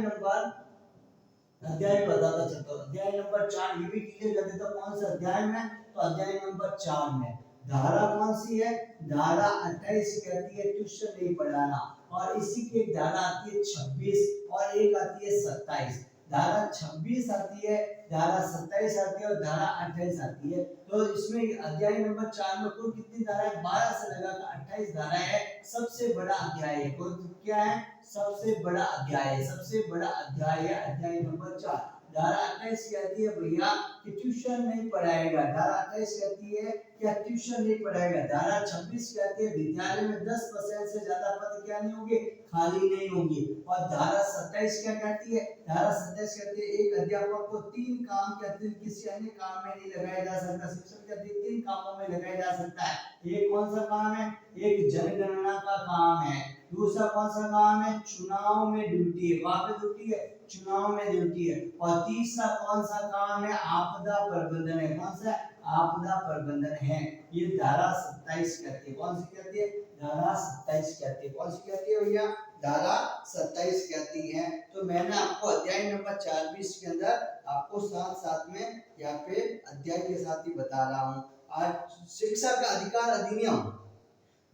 बताता चलता हूँ। अध्याय नंबर 4, ये भी क्लियर कर देता हूँ कौन सा अध्याय में। तो अध्याय नंबर 4 में धारा कौन सी है? धारा 28 कहती है ट्यूशन नहीं पढ़ाना। और इसी की एक धारा आती है 26 और एक आती है 27। धारा 26 आती है, धारा 27 आती है और धारा 28 आती है। तो इसमें अध्याय नंबर 4 में कुल कितनी धारा है? 12 से लगाकर 28 धारा है। सबसे बड़ा अध्याय है। क्या है? सबसे बड़ा अध्याय है। सबसे बड़ा अध्याय है अध्याय नंबर 4। धारा 28 कहती है भैया कि ट्यूशन नहीं पढ़ाएगा। धारा 28 कहती है कि ट्यूशन नहीं पढ़ाएगा। धारा 26 कहती है विद्यालय में 10% से ज्यादा पद क्या नहीं होंगे? खाली नहीं होंगे। और धारा 27 क्या कहती है? धारा 27 कहती है एक अध्यापक को 3 काम के अतिरिक्त किसी अन्य काम में नहीं लगाया जा सकता। शिक्षक के अतिरिक्त 3 कामों में लगाया जा सकता है। एक कौन सा काम है? एक जनगणना का काम है। दूसरा कौन सा काम है? चुनाव में ड्यूटी है। वहां पे ड्यूटी है, चुनाव में ड्यूटी है। और तीसरा कौन सा काम है? आपदा प्रबंधन है। कौन सा? आपदा प्रबंधन है। ये धारा 27 कहती है। कौन सी कहती है? धारा 27 कहती है। कौन सी कहती है भैया? धारा 27 कहती है। तो मैंने आपको अध्याय नंबर 24 के अंदर आपको साथ साथ में यहाँ पे अध्याय के साथ ही बता रहा हूँ। आज शिक्षा का अधिकार अधिनियम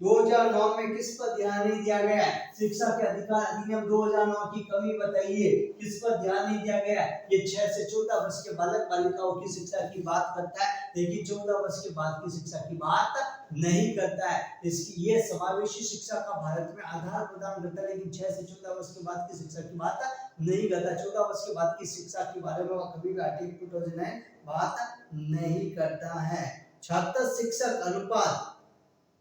2009 में किस पर ध्यान नहीं दिया गया? शिक्षा के अधिकार अधिनियम 2009 की कमी बताइए, किस पर ध्यान नहीं दिया गया? ये 6 से 14 वर्ष के बालक बालिकाओं की शिक्षा की बात करता है, लेकिन 14 वर्ष के बाद की शिक्षा की बात नहीं करता है। इसकी ये समावेशी शिक्षा का भारत में आधार प्रदान करता है, लेकिन 6 से 14 वर्ष के बाद की शिक्षा की बात नहीं करता। 14 वर्ष के बाद की शिक्षा के बारे में वह कभी भी आर्टिकल 2009 बात नहीं करता है। छात्र शिक्षक अनुपात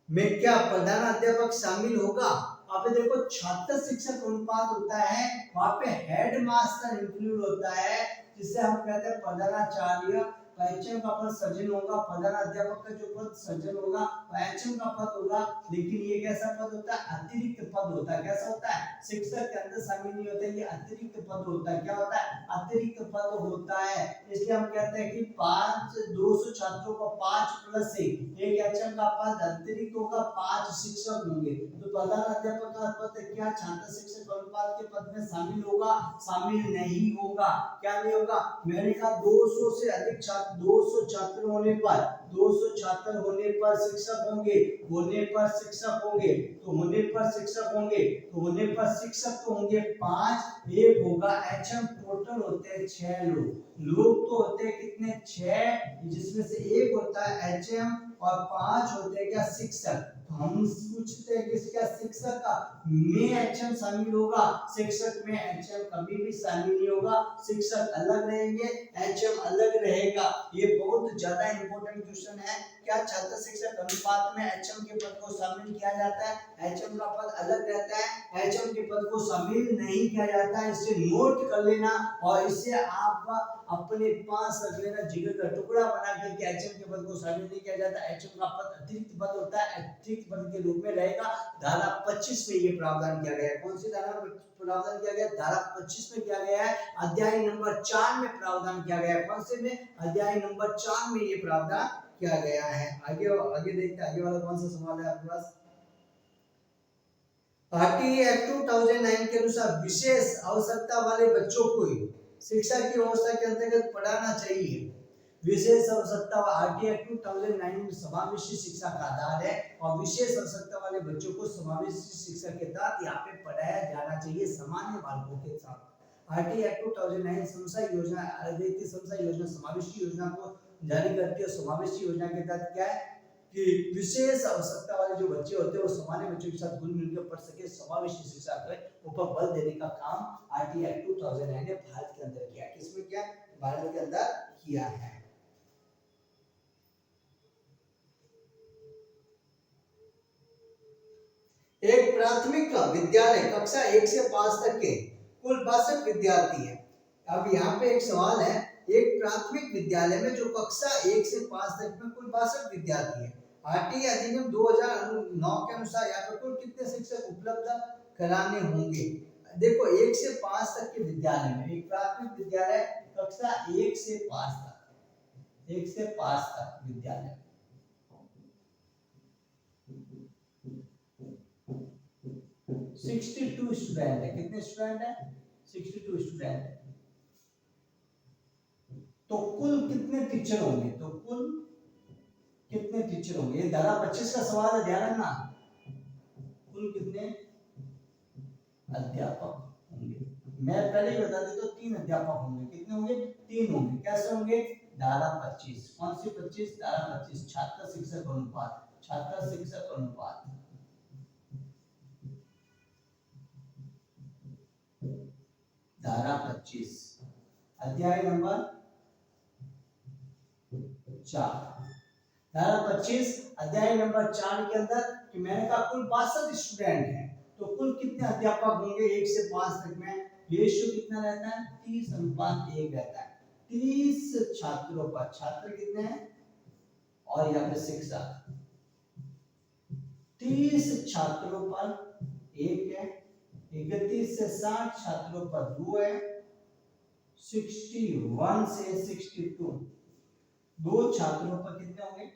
में क्या प्रधानाध्यापक शामिल होगा? अब देखो, छात्र शिक्षक अनुपात होता है, वहां पे हेड मास्टर इंक्लूड होता है, जिसे हम कहते हैं प्रधानाचार्य। एचएम का पद सर्जन होगा, प्रधानाध्यापक का जो पद सर्जन होगा एचएम का पद होगा, लेकिन ये कैसा पद होता है? अतिरिक्त पद होता है। कैसा होता है? शिक्षक के अंदर शामिल नहीं होता, ये अतिरिक्त पद होता है। क्या होता है? अतिरिक्त पद होता है। इसलिए हम कहते हैं कि 200 छात्रों का 5 प्लस 1 एक एचएम का पद अतिरिक्त होगा, 5 शिक्षक होंगे। तो प्रधानाध्यापक का पद क्या छात्र शिक्षक अनुपात के पद में शामिल होगा? शामिल नहीं होगा। क्या नहीं होगा? मैंने कहा 200 से अधिक छात्र, 200 छात्र होने पर, 200 छात्र होने पर शिक्षक होंगे, होने पर शिक्षक होंगे, तो होने पर शिक्षक होंगे, तो होने पर शिक्षक तो होंगे 5, एक होगा एचएम। टोटल होते हैं 6 लोग तो होते हैं कितने? 6, जिसमें से एक होता है एचएम और 5 होते हैं क्या? शिक्षक। तो हम पूछते हैं कि क्या शिक्षक का में एचएम शामिल होगा? शिक्षक में एचएम कभी भी शामिल नहीं होगा। शिक्षक अलग रहेंगे, एचएम अलग रहेगा। ये बहुत ज्यादा इंपॉर्टेंट क्वेश्चन है। क्या छात्र शिक्षक अनुपात में एचएम के पद को शामिल किया जाता है? एचएम का पद अलग रहता है, एचएम के पद को शामिल नहीं किया जाता है। इसे नोट कर लेना और इसे आप अपने पास रख लेना, जिगर का टुकड़ा बना के। एचएम के पद को शामिल नहीं किया जाता, एचएम का पद अतिरिक्त पद होता है, अतिरिक्त पद के रूप में रहेगा। धारा 25 में ये प्रावधान किया गया है। कौन सी धारा में प्रावधान किया गया? धारा 25 में किया गया है। अध्याय नंबर 4 में प्रावधान किया गया है। कौन से में? अध्याय नंबर 4 में ये प्रावधान किया गया है। आगे आगे देखते हैं, आगे वाला कौन सा सवाल है आपके पास? आरटीई एक्ट 2009 के अनुसार विशेष आवश्यकता वाले बच्चों को शिक्षा की व्यवस्था के अंतर्गत पढ़ाना चाहिए। विशेष आवश्यकता आरटीई एक्ट 2009 में समावेशी शिक्षा का आधार है और विशेष आवश्यकता वाले बच्चों को समावेशी शिक्षा के तहत यहाँ पे पढ़ाया जाना चाहिए सामान्य बालकों के साथ। आरटीई एक्ट 2009 समसा योजना, समसा योजना समावेशी योजना को जारी करती है। समावेशी योजना के तहत क्या है कि विशेष आवश्यकता वाले जो बच्चे होते हैं वो सामान्य बच्चों के साथ घुल मिलकर पढ़ सके। समावेशी शिक्षा के ऊपर बल देने का काम आरटीई एक्ट 2009 ने भारत के अंदर किया। किसमें किया? भारत के अंदर किया है। एक प्राथमिक विद्यालय कक्षा 1 से 5 तक के कुल 62 विद्यार्थी हैं। अब यहाँ पे एक सवाल है, एक प्राथमिक विद्यालय में जो कक्षा 1 से 5 तक में कुल 62 विद्यार्थी हैं, आरटीई अधिनियम 2009 के अनुसार यहाँ पे कुल कितने शिक्षक उपलब्ध कराने होंगे? देखो, 1 से 5 तक के विद्यालय में, एक प्राथमिक विद्यालय कक्षा 1 से 5 तक, 1 से 5 तक विद्यालय 62 स्टूडेंट है। कितने स्टूडेंट है? 62 स्टूडेंट है। तो कुल कितने टीचर होंगे? तो कुल कितने टीचर होंगे? ये धारा 25 का सवाल है, ध्यान रखना। कुल कितने अध्यापक होंगे? मैं पहले ही बता देता हूं, 3 अध्यापक होंगे। कितने होंगे? 3 होंगे। कैसे होंगे? धारा 25। कौन सी 25? धारा 25 छात्र शिक्षक अनुपात, छात्र शिक्षक अनुपात। धारा 25 अध्याय नंबर 4। धारा 25 अध्याय नंबर 4 के अंदर कि मैंने कहा कुल 62 स्टूडेंट हैं, तो कुल कितने अध्यापक होंगे 1 से 5 तक में? रेशियो कितना रहता है? 30:1 रहता है। 30 छात्रों पर, छात्र कितने हैं और यहाँ पे शिक्षक, 30 छात्रों पर 1 है, 31 से 60 छात्रों पर 2 है, 61 से 62 2 छात्रों पर कितने होंगे?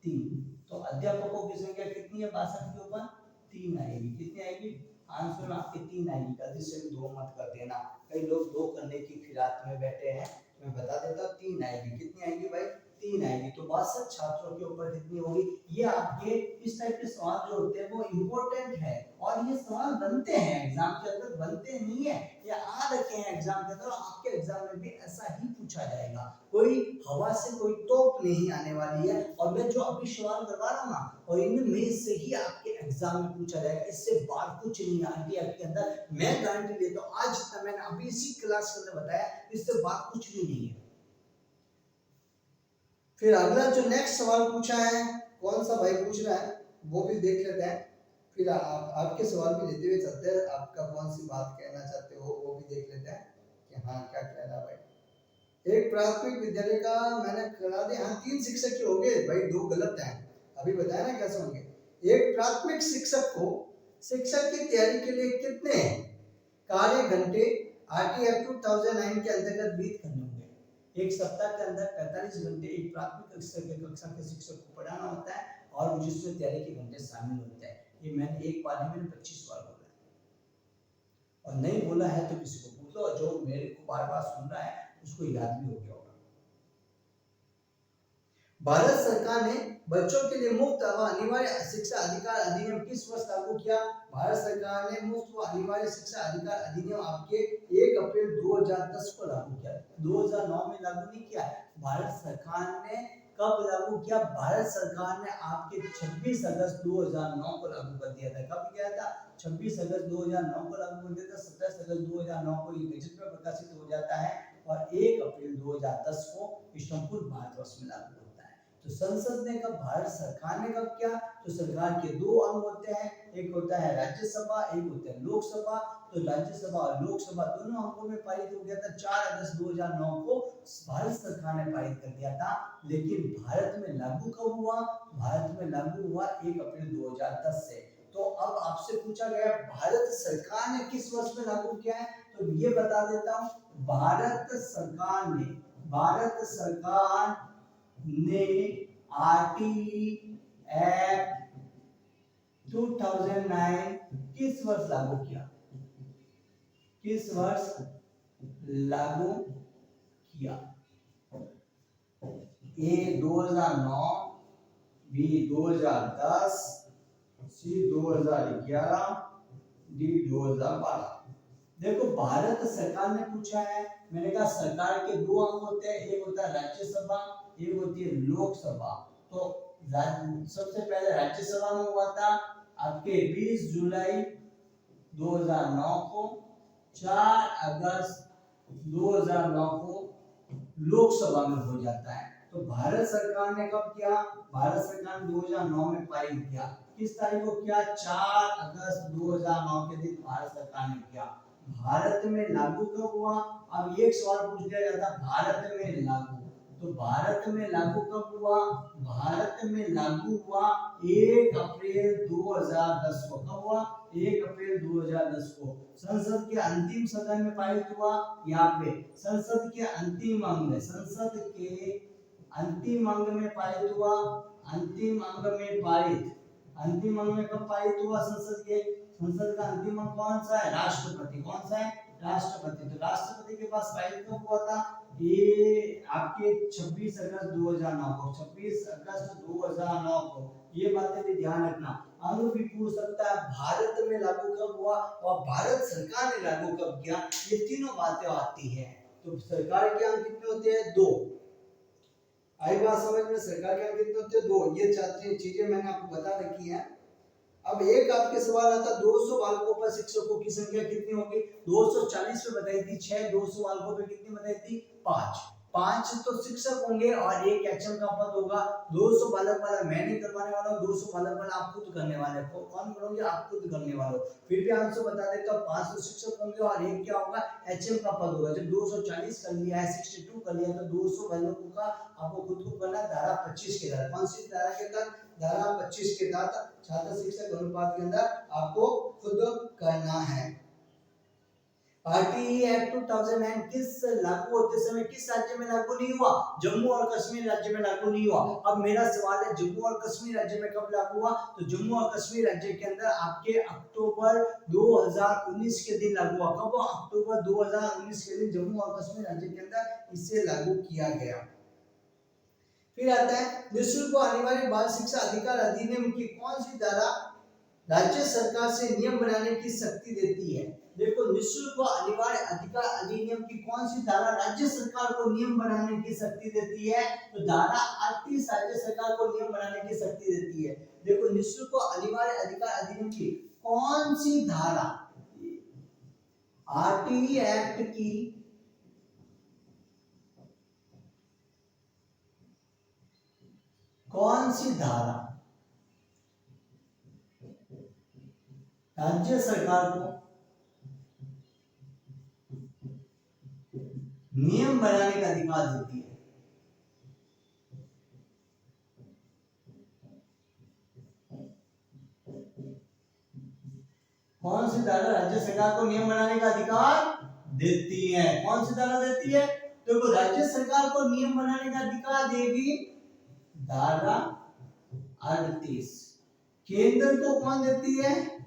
3। तो अध्यापकों की संख्या कितनी है? 62 के ऊपर 3 आएगी। कितनी आएगी? आंसर में आपके 3 आएगी। गलती से भी 2 मत कर देना, कई लोग 2 करने की फिराक में बैठे हैं। मैं बता देता हूँ 3 आएगी। कितनी आएगी भाई? 3 आएगी, तो 62 छात्रों के ऊपर कितनी होगी। ये आपके इस टाइप के सवाल जो होते हैं वो इम्पोर्टेंट है, और ये सवाल बनते हैं एग्जाम के अंदर, बनते नहीं है, ये आ रखे हैं एग्जाम के अंदर। आपके एग्जाम में भी ऐसा ही पूछा जाएगा, कोई हवा से कोई तोप नहीं आने वाली है। और मैं जो अभी सवाल करवा रहा हूँ ना, और इनमें से ही आपके एग्जाम में पूछा जाएगा, इससे बाहर कुछ नहीं है आरटीआई के अंदर, मैं गारंटी देता हूँ। आज जितना मैंने अभी इसी क्लास के अंदर बताया, इससे बाहर कुछ भी नहीं है। फिर अगला जो नेक्स्ट सवाल पूछा है, कौन सा भाई पूछ रहा है वो भी देख लेते हैं, फिर आपके सवाल भी लेते हुए चलते हैं। आपका कौन सी बात कहना चाहते हो वो भी देख लेते हैं कि हाँ क्या कहना है भाई। एक प्राथमिक विद्यालय का मैंने करा दिया, हाँ 3 शिक्षक के हो गए भाई, 2 गलत हैं, अभी बताया ना कैसे होंगे। एक प्राथमिक शिक्षक को शिक्षक की तैयारी के लिए कितने कार्य घंटे आरटीआई 2009 के अंतर्गत व्यतीत करने होंगे। एक सप्ताह के अंदर 45 घंटे एक प्राथमिक कक्षा के शिक्षक को पढ़ाना होता है, और जिसमें तैयारी के घंटे शामिल होते हैं। ये मैंने एक बार ही मैंने 25 बार बोला है, और नहीं बोला है तो किसी को पूछ लो, जो मेरे को बार बार सुन रहा है उसको याद भी हो गया होगा। भारत सरकार ने बच्चों के लिए मुफ्त व अनिवार्य शिक्षा अधिकार अधिनियम किस वर्ष लागू किया। भारत सरकार ने मुफ्त व अनिवार्य शिक्षा अधिकार अधिनियम आपके 1 अप्रैल 2010 को लागू किया, 2009 में लागू नहीं किया। भारत सरकार ने कब लागू किया। भारत सरकार ने आपके 26 अगस्त 2009 को लागू कर दिया था। कब किया था, 26 अगस्त 2009 को लागू कर दिया था। 27 अगस्त 2009 को ये गजट में प्रकाशित हो जाता है, और 1 अप्रैल 2010 को संपूर्ण भारतवर्ष में लागू होता है। तो संसद ने कब, भारत सरकार ने कब किया। तो सरकार के 2 अंग होते हैं, एक होता है राज्यसभा, एक होता है लोकसभा। तो राज्यसभा और लोकसभा दोनों अंगों में पारित हो गया था। 4 अगस्त 2009 को भारत सरकार ने पारित कर दिया था, लेकिन भारत में लागू कब हुआ। भारत में लागू हुआ 1 अप्रैल 2010 से। तो अब आपसे पूछा गया भारत सरकार ने किस वर्ष में लागू किया है, तो ये बता देता हूँ। भारत सरकार ने आरटीई एक्ट 2009 किस वर्ष लागू किया, किस वर्ष लागू किया। ए 2009, बी 2010, सी 2011, डी 2012। देखो भारत सरकार ने पूछा है, मैंने कहा सरकार के 2 अंग होते हैं, एक होता है राज्यसभा, एक होती है लोकसभा। तो सबसे पहले राज्यसभा में हुआ था आपके 20 जुलाई 2009 को, 4 अगस्त 2009 को लोकसभा में हो जाता है। तो भारत सरकार ने कब किया, भारत सरकार ने 2009 में पारित किया। किस तारीख को किया, 4 अगस्त 2009 के दिन भारत सरकार ने किया। भारत में लागू कब हुआ। अब एक सवाल पूछ लिया जाता, भारत में लागू, तो भारत में लागू कब हुआ। भारत में लागू हुआ 1 अप्रैल 2010 को। कब हुआ, 1 अप्रैल 2010 को। संसद के अंतिम सदन में पारित हुआ, यहाँ पे संसद के अंतिम अंग में, संसद के अंतिम अंग में पारित हुआ। अंतिम अंग में पारित, अंतिम अंग में कब पारित हुआ संसद के, संसद का अंतिम अंग कौन सा है, राष्ट्रपति। कौन सा है, राष्ट्रपति। तो राष्ट्रपति के पास पारित कब हुआ था, ये आपके 26 अगस्त 2009 को, 26 अगस्त 2009 को। ये बातें भी ध्यान रखना, अंग भी पूछ सकता है भारत में लागू कब हुआ और भारत सरकार ने लागू कब किया, ये तीनों बातें आती है। तो सरकार के अंग कितने होते हैं, 2। आई बात समझ में, सरकार के अंग कितने होते हैं, 2। ये चार चीजें मैंने आपको बता रखी है। अब एक आपके सवाल आता, 200 बालकों पर शिक्षकों की संख्या कितनी होगी। 240 पे बताई थी 6, 200 बालकों पे कितनी बताई थी, 5 तो शिक्षक होंगे और एक एचएम का पद होगा। 200 बालक वाला मैं नहीं करवाने वाला हूँ, 200 बालक वाला आप खुद करने वाले हो। कौन करोगे, आप खुद करने वाले हो। फिर भी आंसर बता देता हूँ, 5 तो शिक्षक होंगे और एक क्या होगा, एचएम का पद होगा। जब 240 कर लिया है, 62 कर लिया, तो 200 बालकों का आपको खुद को करना, धारा 25 के तहत। कौन सी धारा के तहत, धारा 25 के तहत छात्र शिक्षक अनुपात के अंदर आपको खुद करना है। आरटीई एक्ट 2009 किस लागू होते समय किस राज्य में लागू नहीं हुआ, जम्मू और कश्मीर राज्य में लागू नहीं हुआ। अब मेरा सवाल है, जम्मू और कश्मीर राज्य में कब लागू हुआ, तो जम्मू और कश्मीर राज्य के अंदर आपके अक्टूबर 2019 के दिन लागू हुआ। कब, अक्टूबर 2019 के दिन जम्मू और कश्मीर राज्य के अंदर इसे लागू किया गया। फिर आता है निःशुल्क व अनिवार्य बाल शिक्षा अधिकार अधिनियम की कौन सी धारा राज्य सरकार से नियम बनाने की शक्ति देती है? देखो, निःशुल्क व अनिवार्य अधिकार अधिनियम की कौन सी धारा राज्य सरकार को नियम बनाने की शक्ति देती है? तो धारा 38 राज्य सरकार को नियम बनाने की शक्ति देती है। देखो, निःशुल्क व अनिवार्य अधिकार अधिनियम की कौन सी धारा आरटीई एक्ट की कौन सी धारा राज्य सरकार को नियम बनाने का अधिकार देती है? कौन सी धारा राज्य सरकार को नियम बनाने का अधिकार देती है? कौन सी धारा देती है? तो राज्य सरकार को नियम बनाने का अधिकार देगी धारा 38। केंद्र को कौन देती है?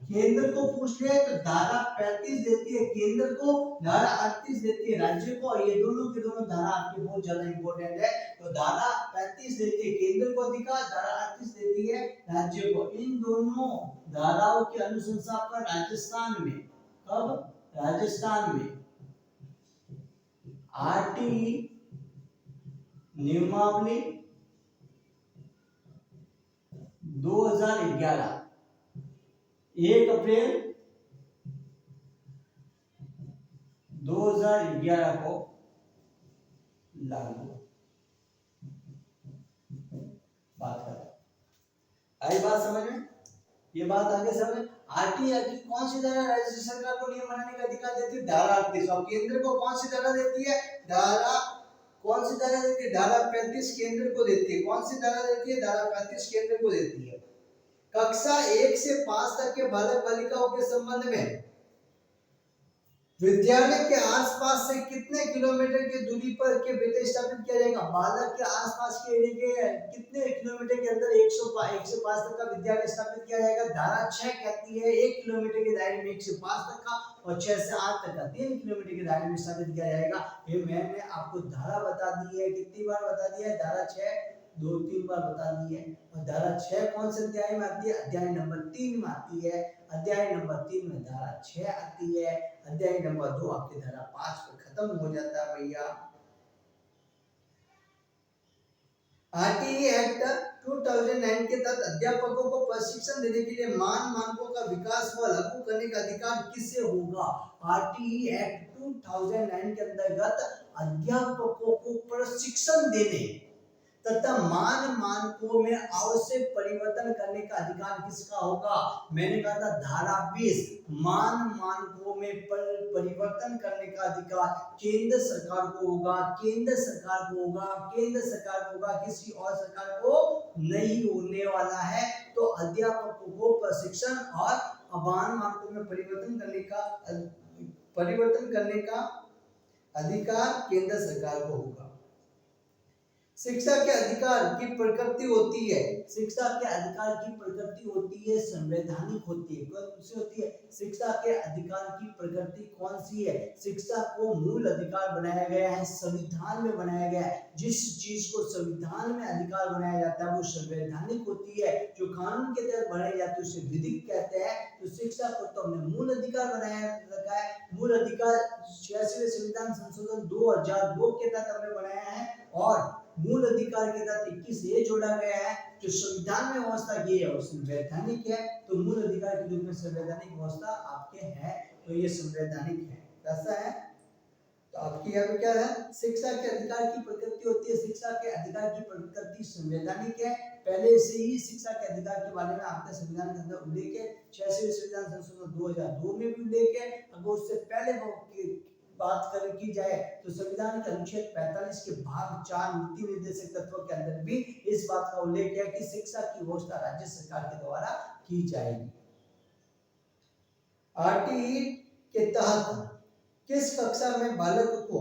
केंद्र को पूछ ले तो धारा 35 देती है, केंद्र को धारा 38 देती है, राज्य को ये दोनों के दोनों धारा आपके बहुत ज्यादा इंपॉर्टेंट है। तो धारा 35 देती है केंद्र को अधिकार, धारा 38 देती है राज्य को। इन दोनों धाराओं के अनुशंसा पर राजस्थान में, कब? राजस्थान में आरटीई नियमावली 2011 1 अप्रैल 2011 को लागू। बात करें, आई बात समझ में? ये बात आगे समझ। आरटीई की कौन सी धारा राज्य सरकार को नियम बनाने का अधिकार देती है? धारा 38। और केंद्र को कौन सी धारा देती है? धारा कौन सी धारा देती है? धारा 35 केंद्र को देती है। कौन सी धारा देती है? धारा 35 केंद्र को देती है। कक्षा 1 से 5 तक के बालक बालिकाओं के संबंध में विद्यालय के आसपास से कितने किलोमीटर की दूरी पर के बेटे स्थापित किया जाएगा? बालक के आसपास के एरिया के कितने किलोमीटर के अंदर 1 से 5 तक का विद्यालय स्थापित किया जाएगा? धारा 6 कहती है 1 किलोमीटर के दायरे में 1 से 5 तक का, और 6 से 8 तक का 3 किलोमीटर के दायरे में स्थापित किया जाएगा। ये मैंने आपको धारा बता दी है, कितनी बार बता दिया है? धारा 6 2-3 बार बता दी है। और धारा 6 कौन से अध्याय में आती है? अध्याय नंबर 3 में आती है। अध्याय नंबर 3 में धारा 6 आती है। अध्याय नंबर 2 आपकी धारा 5 पे खत्म हो जाता है भैया। आरटीई एक्ट 2009 के तहत अध्यापकों को प्रशिक्षण देने के लिए मानकों का विकास व लागू करने का अधिकार किसे होगा? आरटीई एक्ट 2009 के अंतर्गत अध्यापकों को प्रशिक्षण देने तथा मानकों में आवश्यक परिवर्तन करने का अधिकार किसका होगा? मैंने कहा था धारा 20 मानकों में परिवर्तन करने का अधिकार केंद्र सरकार को होगा। केंद्र सरकार को होगा, केंद्र सरकार को होगा, किसी और सरकार को नहीं होने वाला है। तो अध्यापकों को प्रशिक्षण और मानकों में परिवर्तन करने का अधिकार केंद्र सरकार को होगा। शिक्षा के अधिकार की प्रकृति होती है, शिक्षा के अधिकार की प्रकृति होती है संवैधानिक होती है। कौन सी होती है? शिक्षा के अधिकार की प्रकृति कौन सी है? शिक्षा को मूल अधिकार बनाया गया है, संविधान में बनाया गया है। जिस चीज को संविधान में अधिकार बनाया जाता है वो संवैधानिक होती है। जो कानून के तहत बनाई जाती है उसे विधिक कहते हैं। तो शिक्षा को तो हमने मूल अधिकार बनाया रखा है। मूल अधिकार 86वें संविधान संशोधन 2002 के तहत हमने बनाया है, और मूल अधिकार के तहत 21 जोड़ा गया है। जो संविधान में व्यवस्था की है वो संवैधानिक है। तो मूल अधिकार के रूप में संवैधानिक व्यवस्था आपके है, तो ये संवैधानिक है। कैसा है? तो आपकी यहाँ पे क्या है? शिक्षा के अधिकार की प्रकृति होती है, शिक्षा के अधिकार की प्रकृति संवैधानिक है। पहले से ही शिक्षा के अधिकार के बारे में आपके संविधान के अंदर उल्लेख है। 86वें संविधान संशोधन 2002 में भी उल्लेख है। अगर उससे पहले बात की जाए तो संविधान के अनुच्छेद 45 के भाग 4 नीति निर्देशक तत्व के अंदर भी इस बात का उल्लेख है कि शिक्षा की व्यवस्था राज्य सरकार के द्वारा की जाएगी। आरटीई के तहत किस कक्षा में बालक को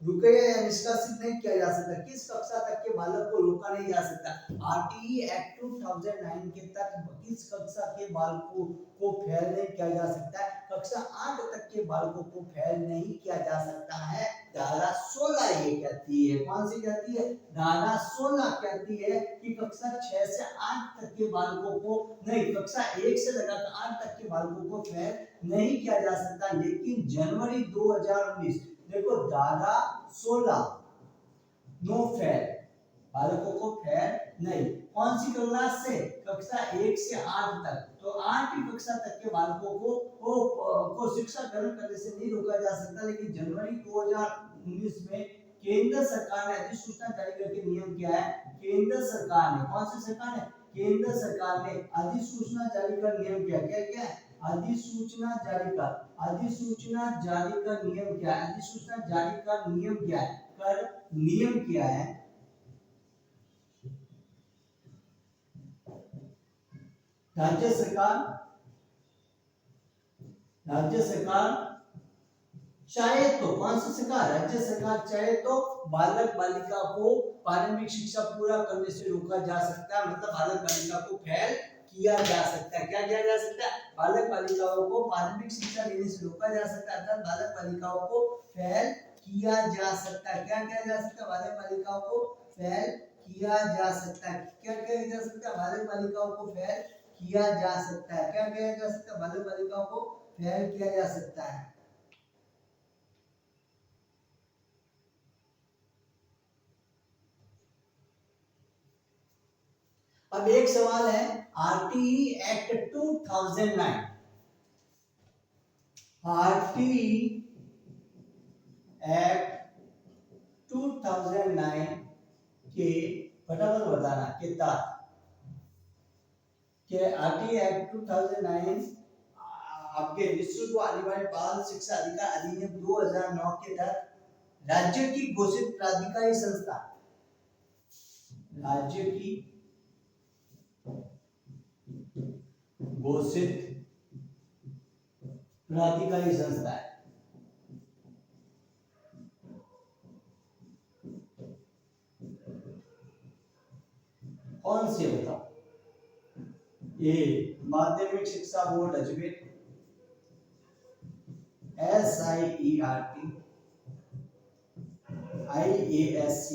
रुकया या निष्कासित नहीं किया जा सकता? किस कक्षा तक के बालक को रोका नहीं जा सकता? आरटीई एक्ट 2009 के तहत किस कक्षा के बालकों को फेल नहीं किया जा सकता है? कक्षा 8 तक के बालकों को फेल नहीं किया जा सकता है। धारा 16 ये ये कहती है, कौन सी कहती है? धारा 16 कहती है कि कक्षा 6 से 8 तक के बालकों को नहीं, कक्षा 1 से लेकर 8 तक के बालकों को फेल नहीं किया जा सकता। लेकिन जनवरी 2019 देखो धारा 16 नो फेल, बालकों को फेल नहीं, कौन सी क्लास से? कक्षा 1 से 8 तक। तो 8वीं कक्षा तक के बालकों को शिक्षा ग्रहण करने से नहीं रोका जा सकता। लेकिन जनवरी 2019 में केंद्र सरकार ने अधिसूचना जारी करके नियम किया है। केंद्र सरकार ने, कौन सी सरकार है? केंद्र सरकार ने अधिसूचना जारी कर नियम किया। क्या क्या है? अधिसूचना जारी कर, अधिसूचना जारी का नियम क्या है? अधिसूचना जारी का नियम क्या है? कर नियम क्या है? राज्य सरकार चाहे तो, कौन सी सरकार? राज्य सरकार चाहे तो बालक बालिका को प्रारंभिक शिक्षा पूरा करने से रोका जा सकता है। मतलब बालक बालिका को फेल किया जा सकता है। क्या किया जा सकता है? बालक बालिकाओं को प्रारंभिक शिक्षा लेने से रोका जा सकता है, अर्थात बालक बालिकाओं को फेल किया जा सकता है। क्या किया जा सकता है? बालक बालिकाओं को फेल किया जा सकता है। क्या किया जा सकता है? बालक बालिकाओं को फेल किया जा सकता है। क्या किया जा सकता है? बालक बालिकाओं को फेल किया जा सकता है। अब एक सवाल है, आरटीई एक्ट 2009, आरटीई एक्ट 2009 के फटाफट बताना कितना के आरटीई एक्ट 2009 आपके निःशुल्क अनिवार्य बाल शिक्षा अधिकार अधिनियम 2009 के तहत राज्य की घोषित प्राधिकारी संस्था, राज्य की घोषित प्राधिकारी संस्था है। कौन सी बताओ? ए माध्यमिक शिक्षा board Ajmer, SIERT, IASC,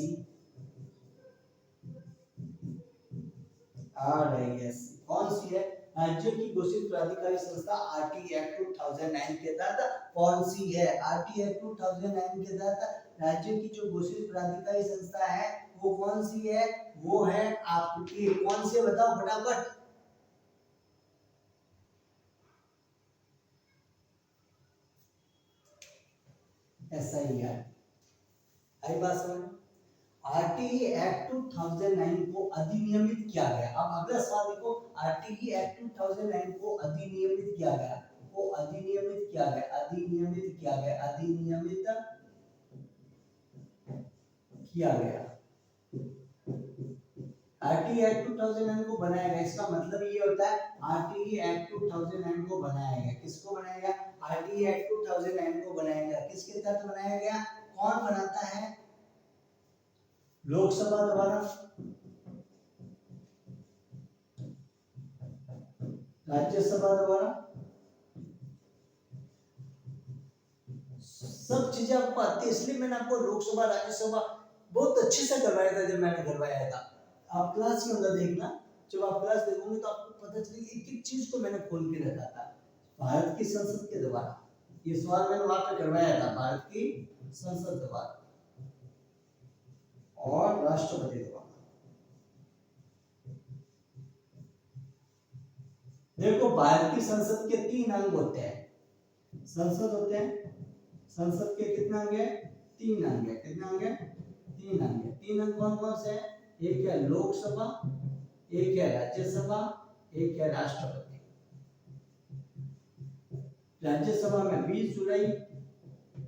RISC। कौन सी है? राज्य की घोषित प्राधिकारी संस्था आरटीई एक्ट 2009 के तहत कौन सी है? आरटीई एक्ट 2009 के तहत राज्य की जो घोषित प्राधिकारी संस्था है वो कौन सी है? वो है आपकी, कौन सी है बताओ फटाफट? SIERT। आई बात समझ? आरटीई एक्ट 2009 को अधिनियमित किया गया। अब अगला सवाल देखो, आरटीई एक्ट 2009 को अधिनियमित किया गया, को अधिनियमित किया गया, अधिनियमित किया गया, अधिनियमित किया गया। आरटीई एक्ट 2009 को बनाया गया, इसका मतलब ये होता है आरटीई एक्ट 2009 को बनाया गया। किसको बनाया गया? आरटीई एक्ट 2009 को बनाया गया। किसके तहत बनाया गया? कौन बनाता है? लोकसभा द्वारा, राज्यसभा द्वारा, सब चीजें आपको आती है। इसलिए मैंने आपको लोकसभा राज्यसभा बहुत अच्छे से करवाया था। जब मैंने करवाया था, आप क्लास के अंदर देखना, जब आप क्लास देखोगे तो आपको पता चलेगा एक एक चीज को मैंने खोल के रखा था। भारत की संसद के द्वारा ये सवाल मैंने वहां पे करवाया था, भारत की संसद द्वारा और राष्ट्रपति द्वारा। देखो भारत की संसद के 3 अंग होते हैं। संसद होते हैं, संसद के कितने अंग है? 3 अंग है। कितने अंग है? 3 अंग है। 3 अंग कौन कौन से हैं? एक है लोकसभा, एक है राज्यसभा, एक है राष्ट्रपति। राज्यसभा में 20 जुलाई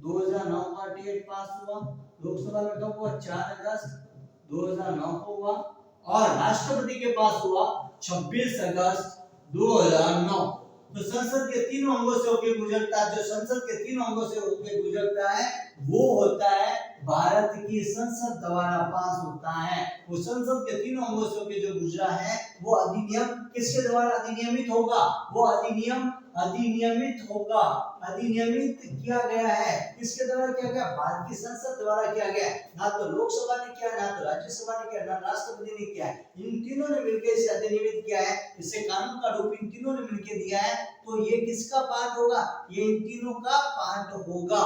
2009 का डेट पास हुआ। लोकसभा में कब हुआ? 4 अगस्त 2009 को हुआ। और राष्ट्रपति के पास हुआ 26 अगस्त 2009। तो संसद के 3 अंगों से होकर गुजरता है। जो संसद के 3 अंगों से होकर गुजरता है वो होता है भारत की संसद द्वारा पास होता है। वो संसद के 3 अंगों से होकर जो गुजरा है वो अधिनियम किसके द्वारा अधिनियमित होगा? वो अधिनियम अधिनियमित होगा, अधिनियमित किया गया है। किसके द्वारा किया गया? भारत की संसद द्वारा किया गया। ना तो लोकसभा ने किया, ना तो राज्यसभा ने किया, ना राष्ट्रपति ने किया है, इन तीनों ने मिलकर इसे अधिनियमित किया है। इसे कानून का रूप इन तीनों ने मिलकर दिया है। तो ये किसका पार्ट होगा? ये इन तीनों का पार्ट होगा।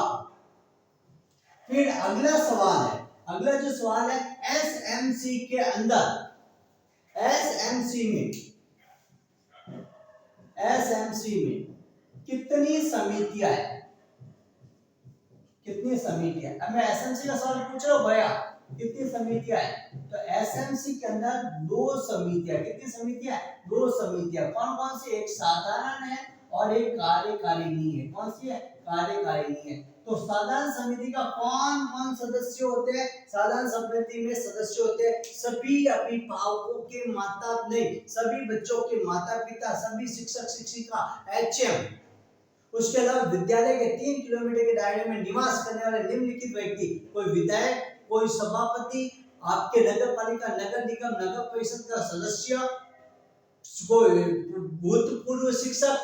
फिर अगला सवाल है, अगला जो सवाल है, एसएमसी के अंदर, एसएमसी में कितनी समितियां हैं? कितनी समितियां? अब मैं एसएमसी का सवाल पूछ रहा हूं भैया, कितनी समितियां हैं? तो एसएमसी के अंदर 2 समितियां, कितनी समितियां? 2 समितियां। कौन कौन सी? एक साधारण है और एक कार्यकारिणी है। कौन सी है? कार्यकारिणी है। तो साधारण समिति का कौन कौन सदस्य होते हैं? साधारण समिति में सदस्य होते हैं सभी अभिभावकों के माता, नहीं, सभी बच्चों के माता पिता, सभी शिक्षक शिक्षिका, एचएम, उसके अलावा विद्यालय के 3 किलोमीटर के दायरे में निवास करने वाले निम्नलिखित व्यक्ति, कोई विधायक, कोई सभापति, आपके नगर पालिका, नगर निगम, नगर परिषद का सदस्य, कोई भूतपूर्व शिक्षक,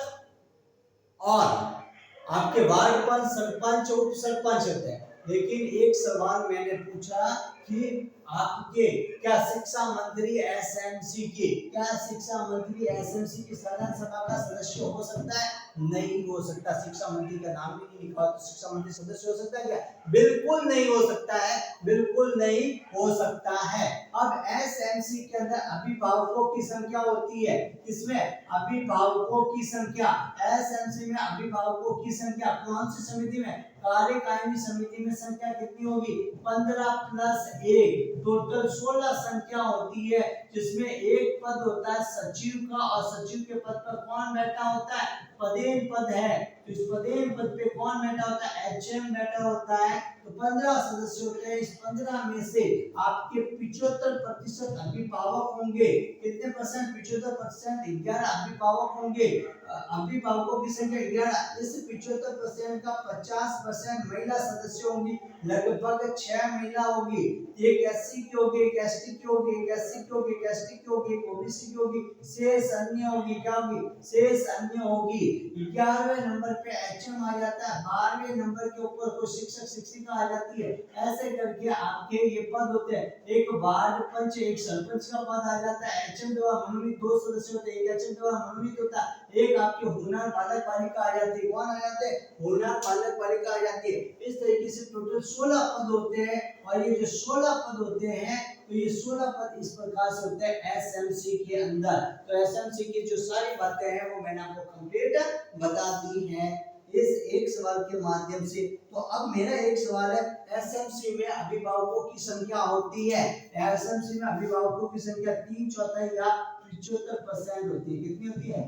और आपके वार्ड पर सरपंच, उप सरपंच होते हैं। लेकिन एक सवाल मैंने पूछा कि आपके क्या शिक्षा मंत्री एसएमसी के, क्या शिक्षा मंत्री एसएमसी की साधारण सभा का सदस्य हो सकता है? नहीं हो सकता। शिक्षा मंत्री का नाम भी नहीं लिखा तो शिक्षा मंत्री सदस्य हो सकता है क्या? बिल्कुल नहीं हो सकता है, बिल्कुल नहीं हो सकता है। अब एसएमसी के अंदर अभिभावकों की संख्या होती है, किसमें? अभिभावकों की संख्या, एसएमसी में अभिभावकों की संख्या कौन सी समिति में? कार्यकारिणी समिति में संख्या कितनी होगी? 15 प्लस 1, टोटल 16 संख्या होती है, जिसमें एक पद होता है सचिव का, और सचिव के पद पर कौन बैठा होता है? पदेन पद है। तो इस पदेन पद पे कौन बैठा होता है? एचएम बैठा होता है। तो 15 सदस्य होते हैं। इस 15 में से आपके 75% अभिभावक होंगे। कितने परसेंट? 75%, 11 अभिभावक होंगे। अभिभावकों की संख्या 11। इस 75% का 50% महिला सदस्य होंगी, लगभग 6 महिला होगी। एक एससी की होगी, एक एसटी की होगी, एक एससी की होगी, एक एसटी की होगी, एक ओबीसी की होगी, शेष अन्य होगी। क्या होगी? शेष अन्य होगी। 11वें नंबर पे एचएम आ जाता है, 12वें नंबर के ऊपर कोई शिक्षक शिक्षिका आ जाती है। ऐसे करके आपके ये पद होते हैं। एक वार्ड पंच, एक सरपंच का पद आ जाता है। एचएम द्वारा मनोनीत 2 सदस्य होते हैं, एक एचएम द्वारा मनोनीत होता है, एक आपके होनहार बालक बालिका आ जाती है। कौन आ जाते हैं? होनहार बालक बालिका आ जाती है। इस तरीके से टोटल 16 पद होते हैं। और ये जो 16 पद होते हैं, तो ये 16 पद इस प्रकार से होते हैं एसएमसी के अंदर। तो एसएमसी की जो सारी बातें हैं वो मैंने आपको कंप्लीट बता दी हैं इस एक सवाल के माध्यम से। तो अब मेरा एक सवाल है, एसएमसी में अभिभावकों की संख्या होती है, एसएमसी में अभिभावकों की संख्या 3/4 या 75% होती है। कितनी होती है?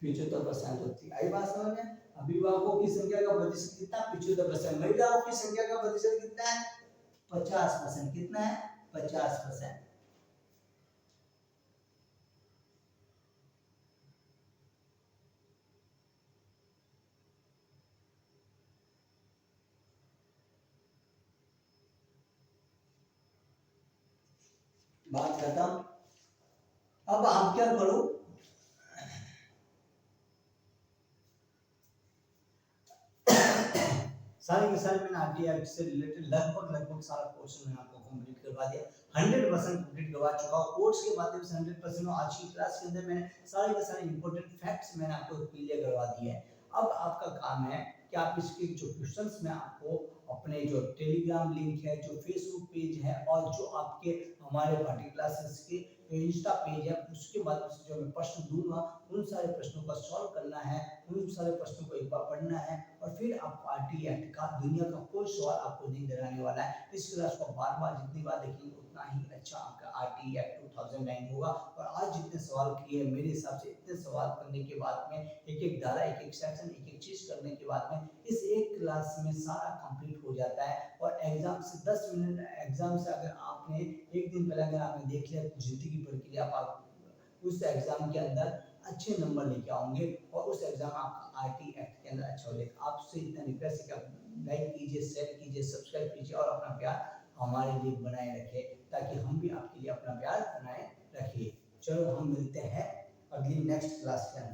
75% होती है। आई बात समझ में? अभिभावकों की संख्या का प्रतिशत कितना? 75%। महिलाओं की संख्या का प्रतिशत कितना है? 50%। कितना है? 50%। बात खत्म। अब आप क्या करो, सारे के सारे मैंने आरटीआई से रिलेटेड लगभग सारा क्वेश्चन मैंने आपको कंप्लीट करवा दिया। 100% कंप्लीट करवा चुका हूं। कोर्स के माध्यम से 100% आज की क्लास के अंदर मैंने सारे के सारे इंपॉर्टेंट फैक्ट्स मैंने आपको क्लियर करवा दिए हैं। अब आपका काम है कि आप इसके जो क्वेश्चंस में आपको अपने जो टेलीग्राम लिंक है, जो फेसबुक पेज है, और जो आपके हमारे पार्टी क्लासेस के इंस्टा पेज है, उसके माध्यम से जो मैं प्रश्न दूंगा उन सारे प्रश्नों का सॉल्व करना है, उन सारे प्रश्नों को एक बार पढ़ना है, और फिर आप पार्टी एक्ट का दुनिया का कोई सवाल आपको नहीं डराने वाला है। इस क्लास को बार-बार जितनी बार देखेंगे उतना ही अच्छा आपका आरटी एक्ट 2009 होगा। और आज जितने सवाल किए मेरे हिसाब से, इतने सवाल करने के बाद में, एक-एक धारा, एक-एक सेक्शन, एक-एक चीज करने के बाद में इस एक क्लास में सारा कंप्लीट हो जाता है। और एग्जाम से 10 मिनट, एग्जाम से अगर आपने एक दिन पहले अगर आपने देख लिया तो जिंदगी भर के लिए आप उस एग्जाम के अंदर अच्छे नंबर लेके आओगे, और उस एग्जाम आपका आरटी एक्ट के अंदर अच्छा हो जाएगा। आपसे इतना रिक्वेस्ट है कि आप लाइक कीजिए, शेयर कीजिए, सब्सक्राइब कीजिए, और अपना प्यार हमारे लिए बनाए रखें, ताकि हम भी आपके लिए अपना प्यार बनाए रखें। चलो हम मिलते हैं अगली नेक्स्ट क्लास के अंदर।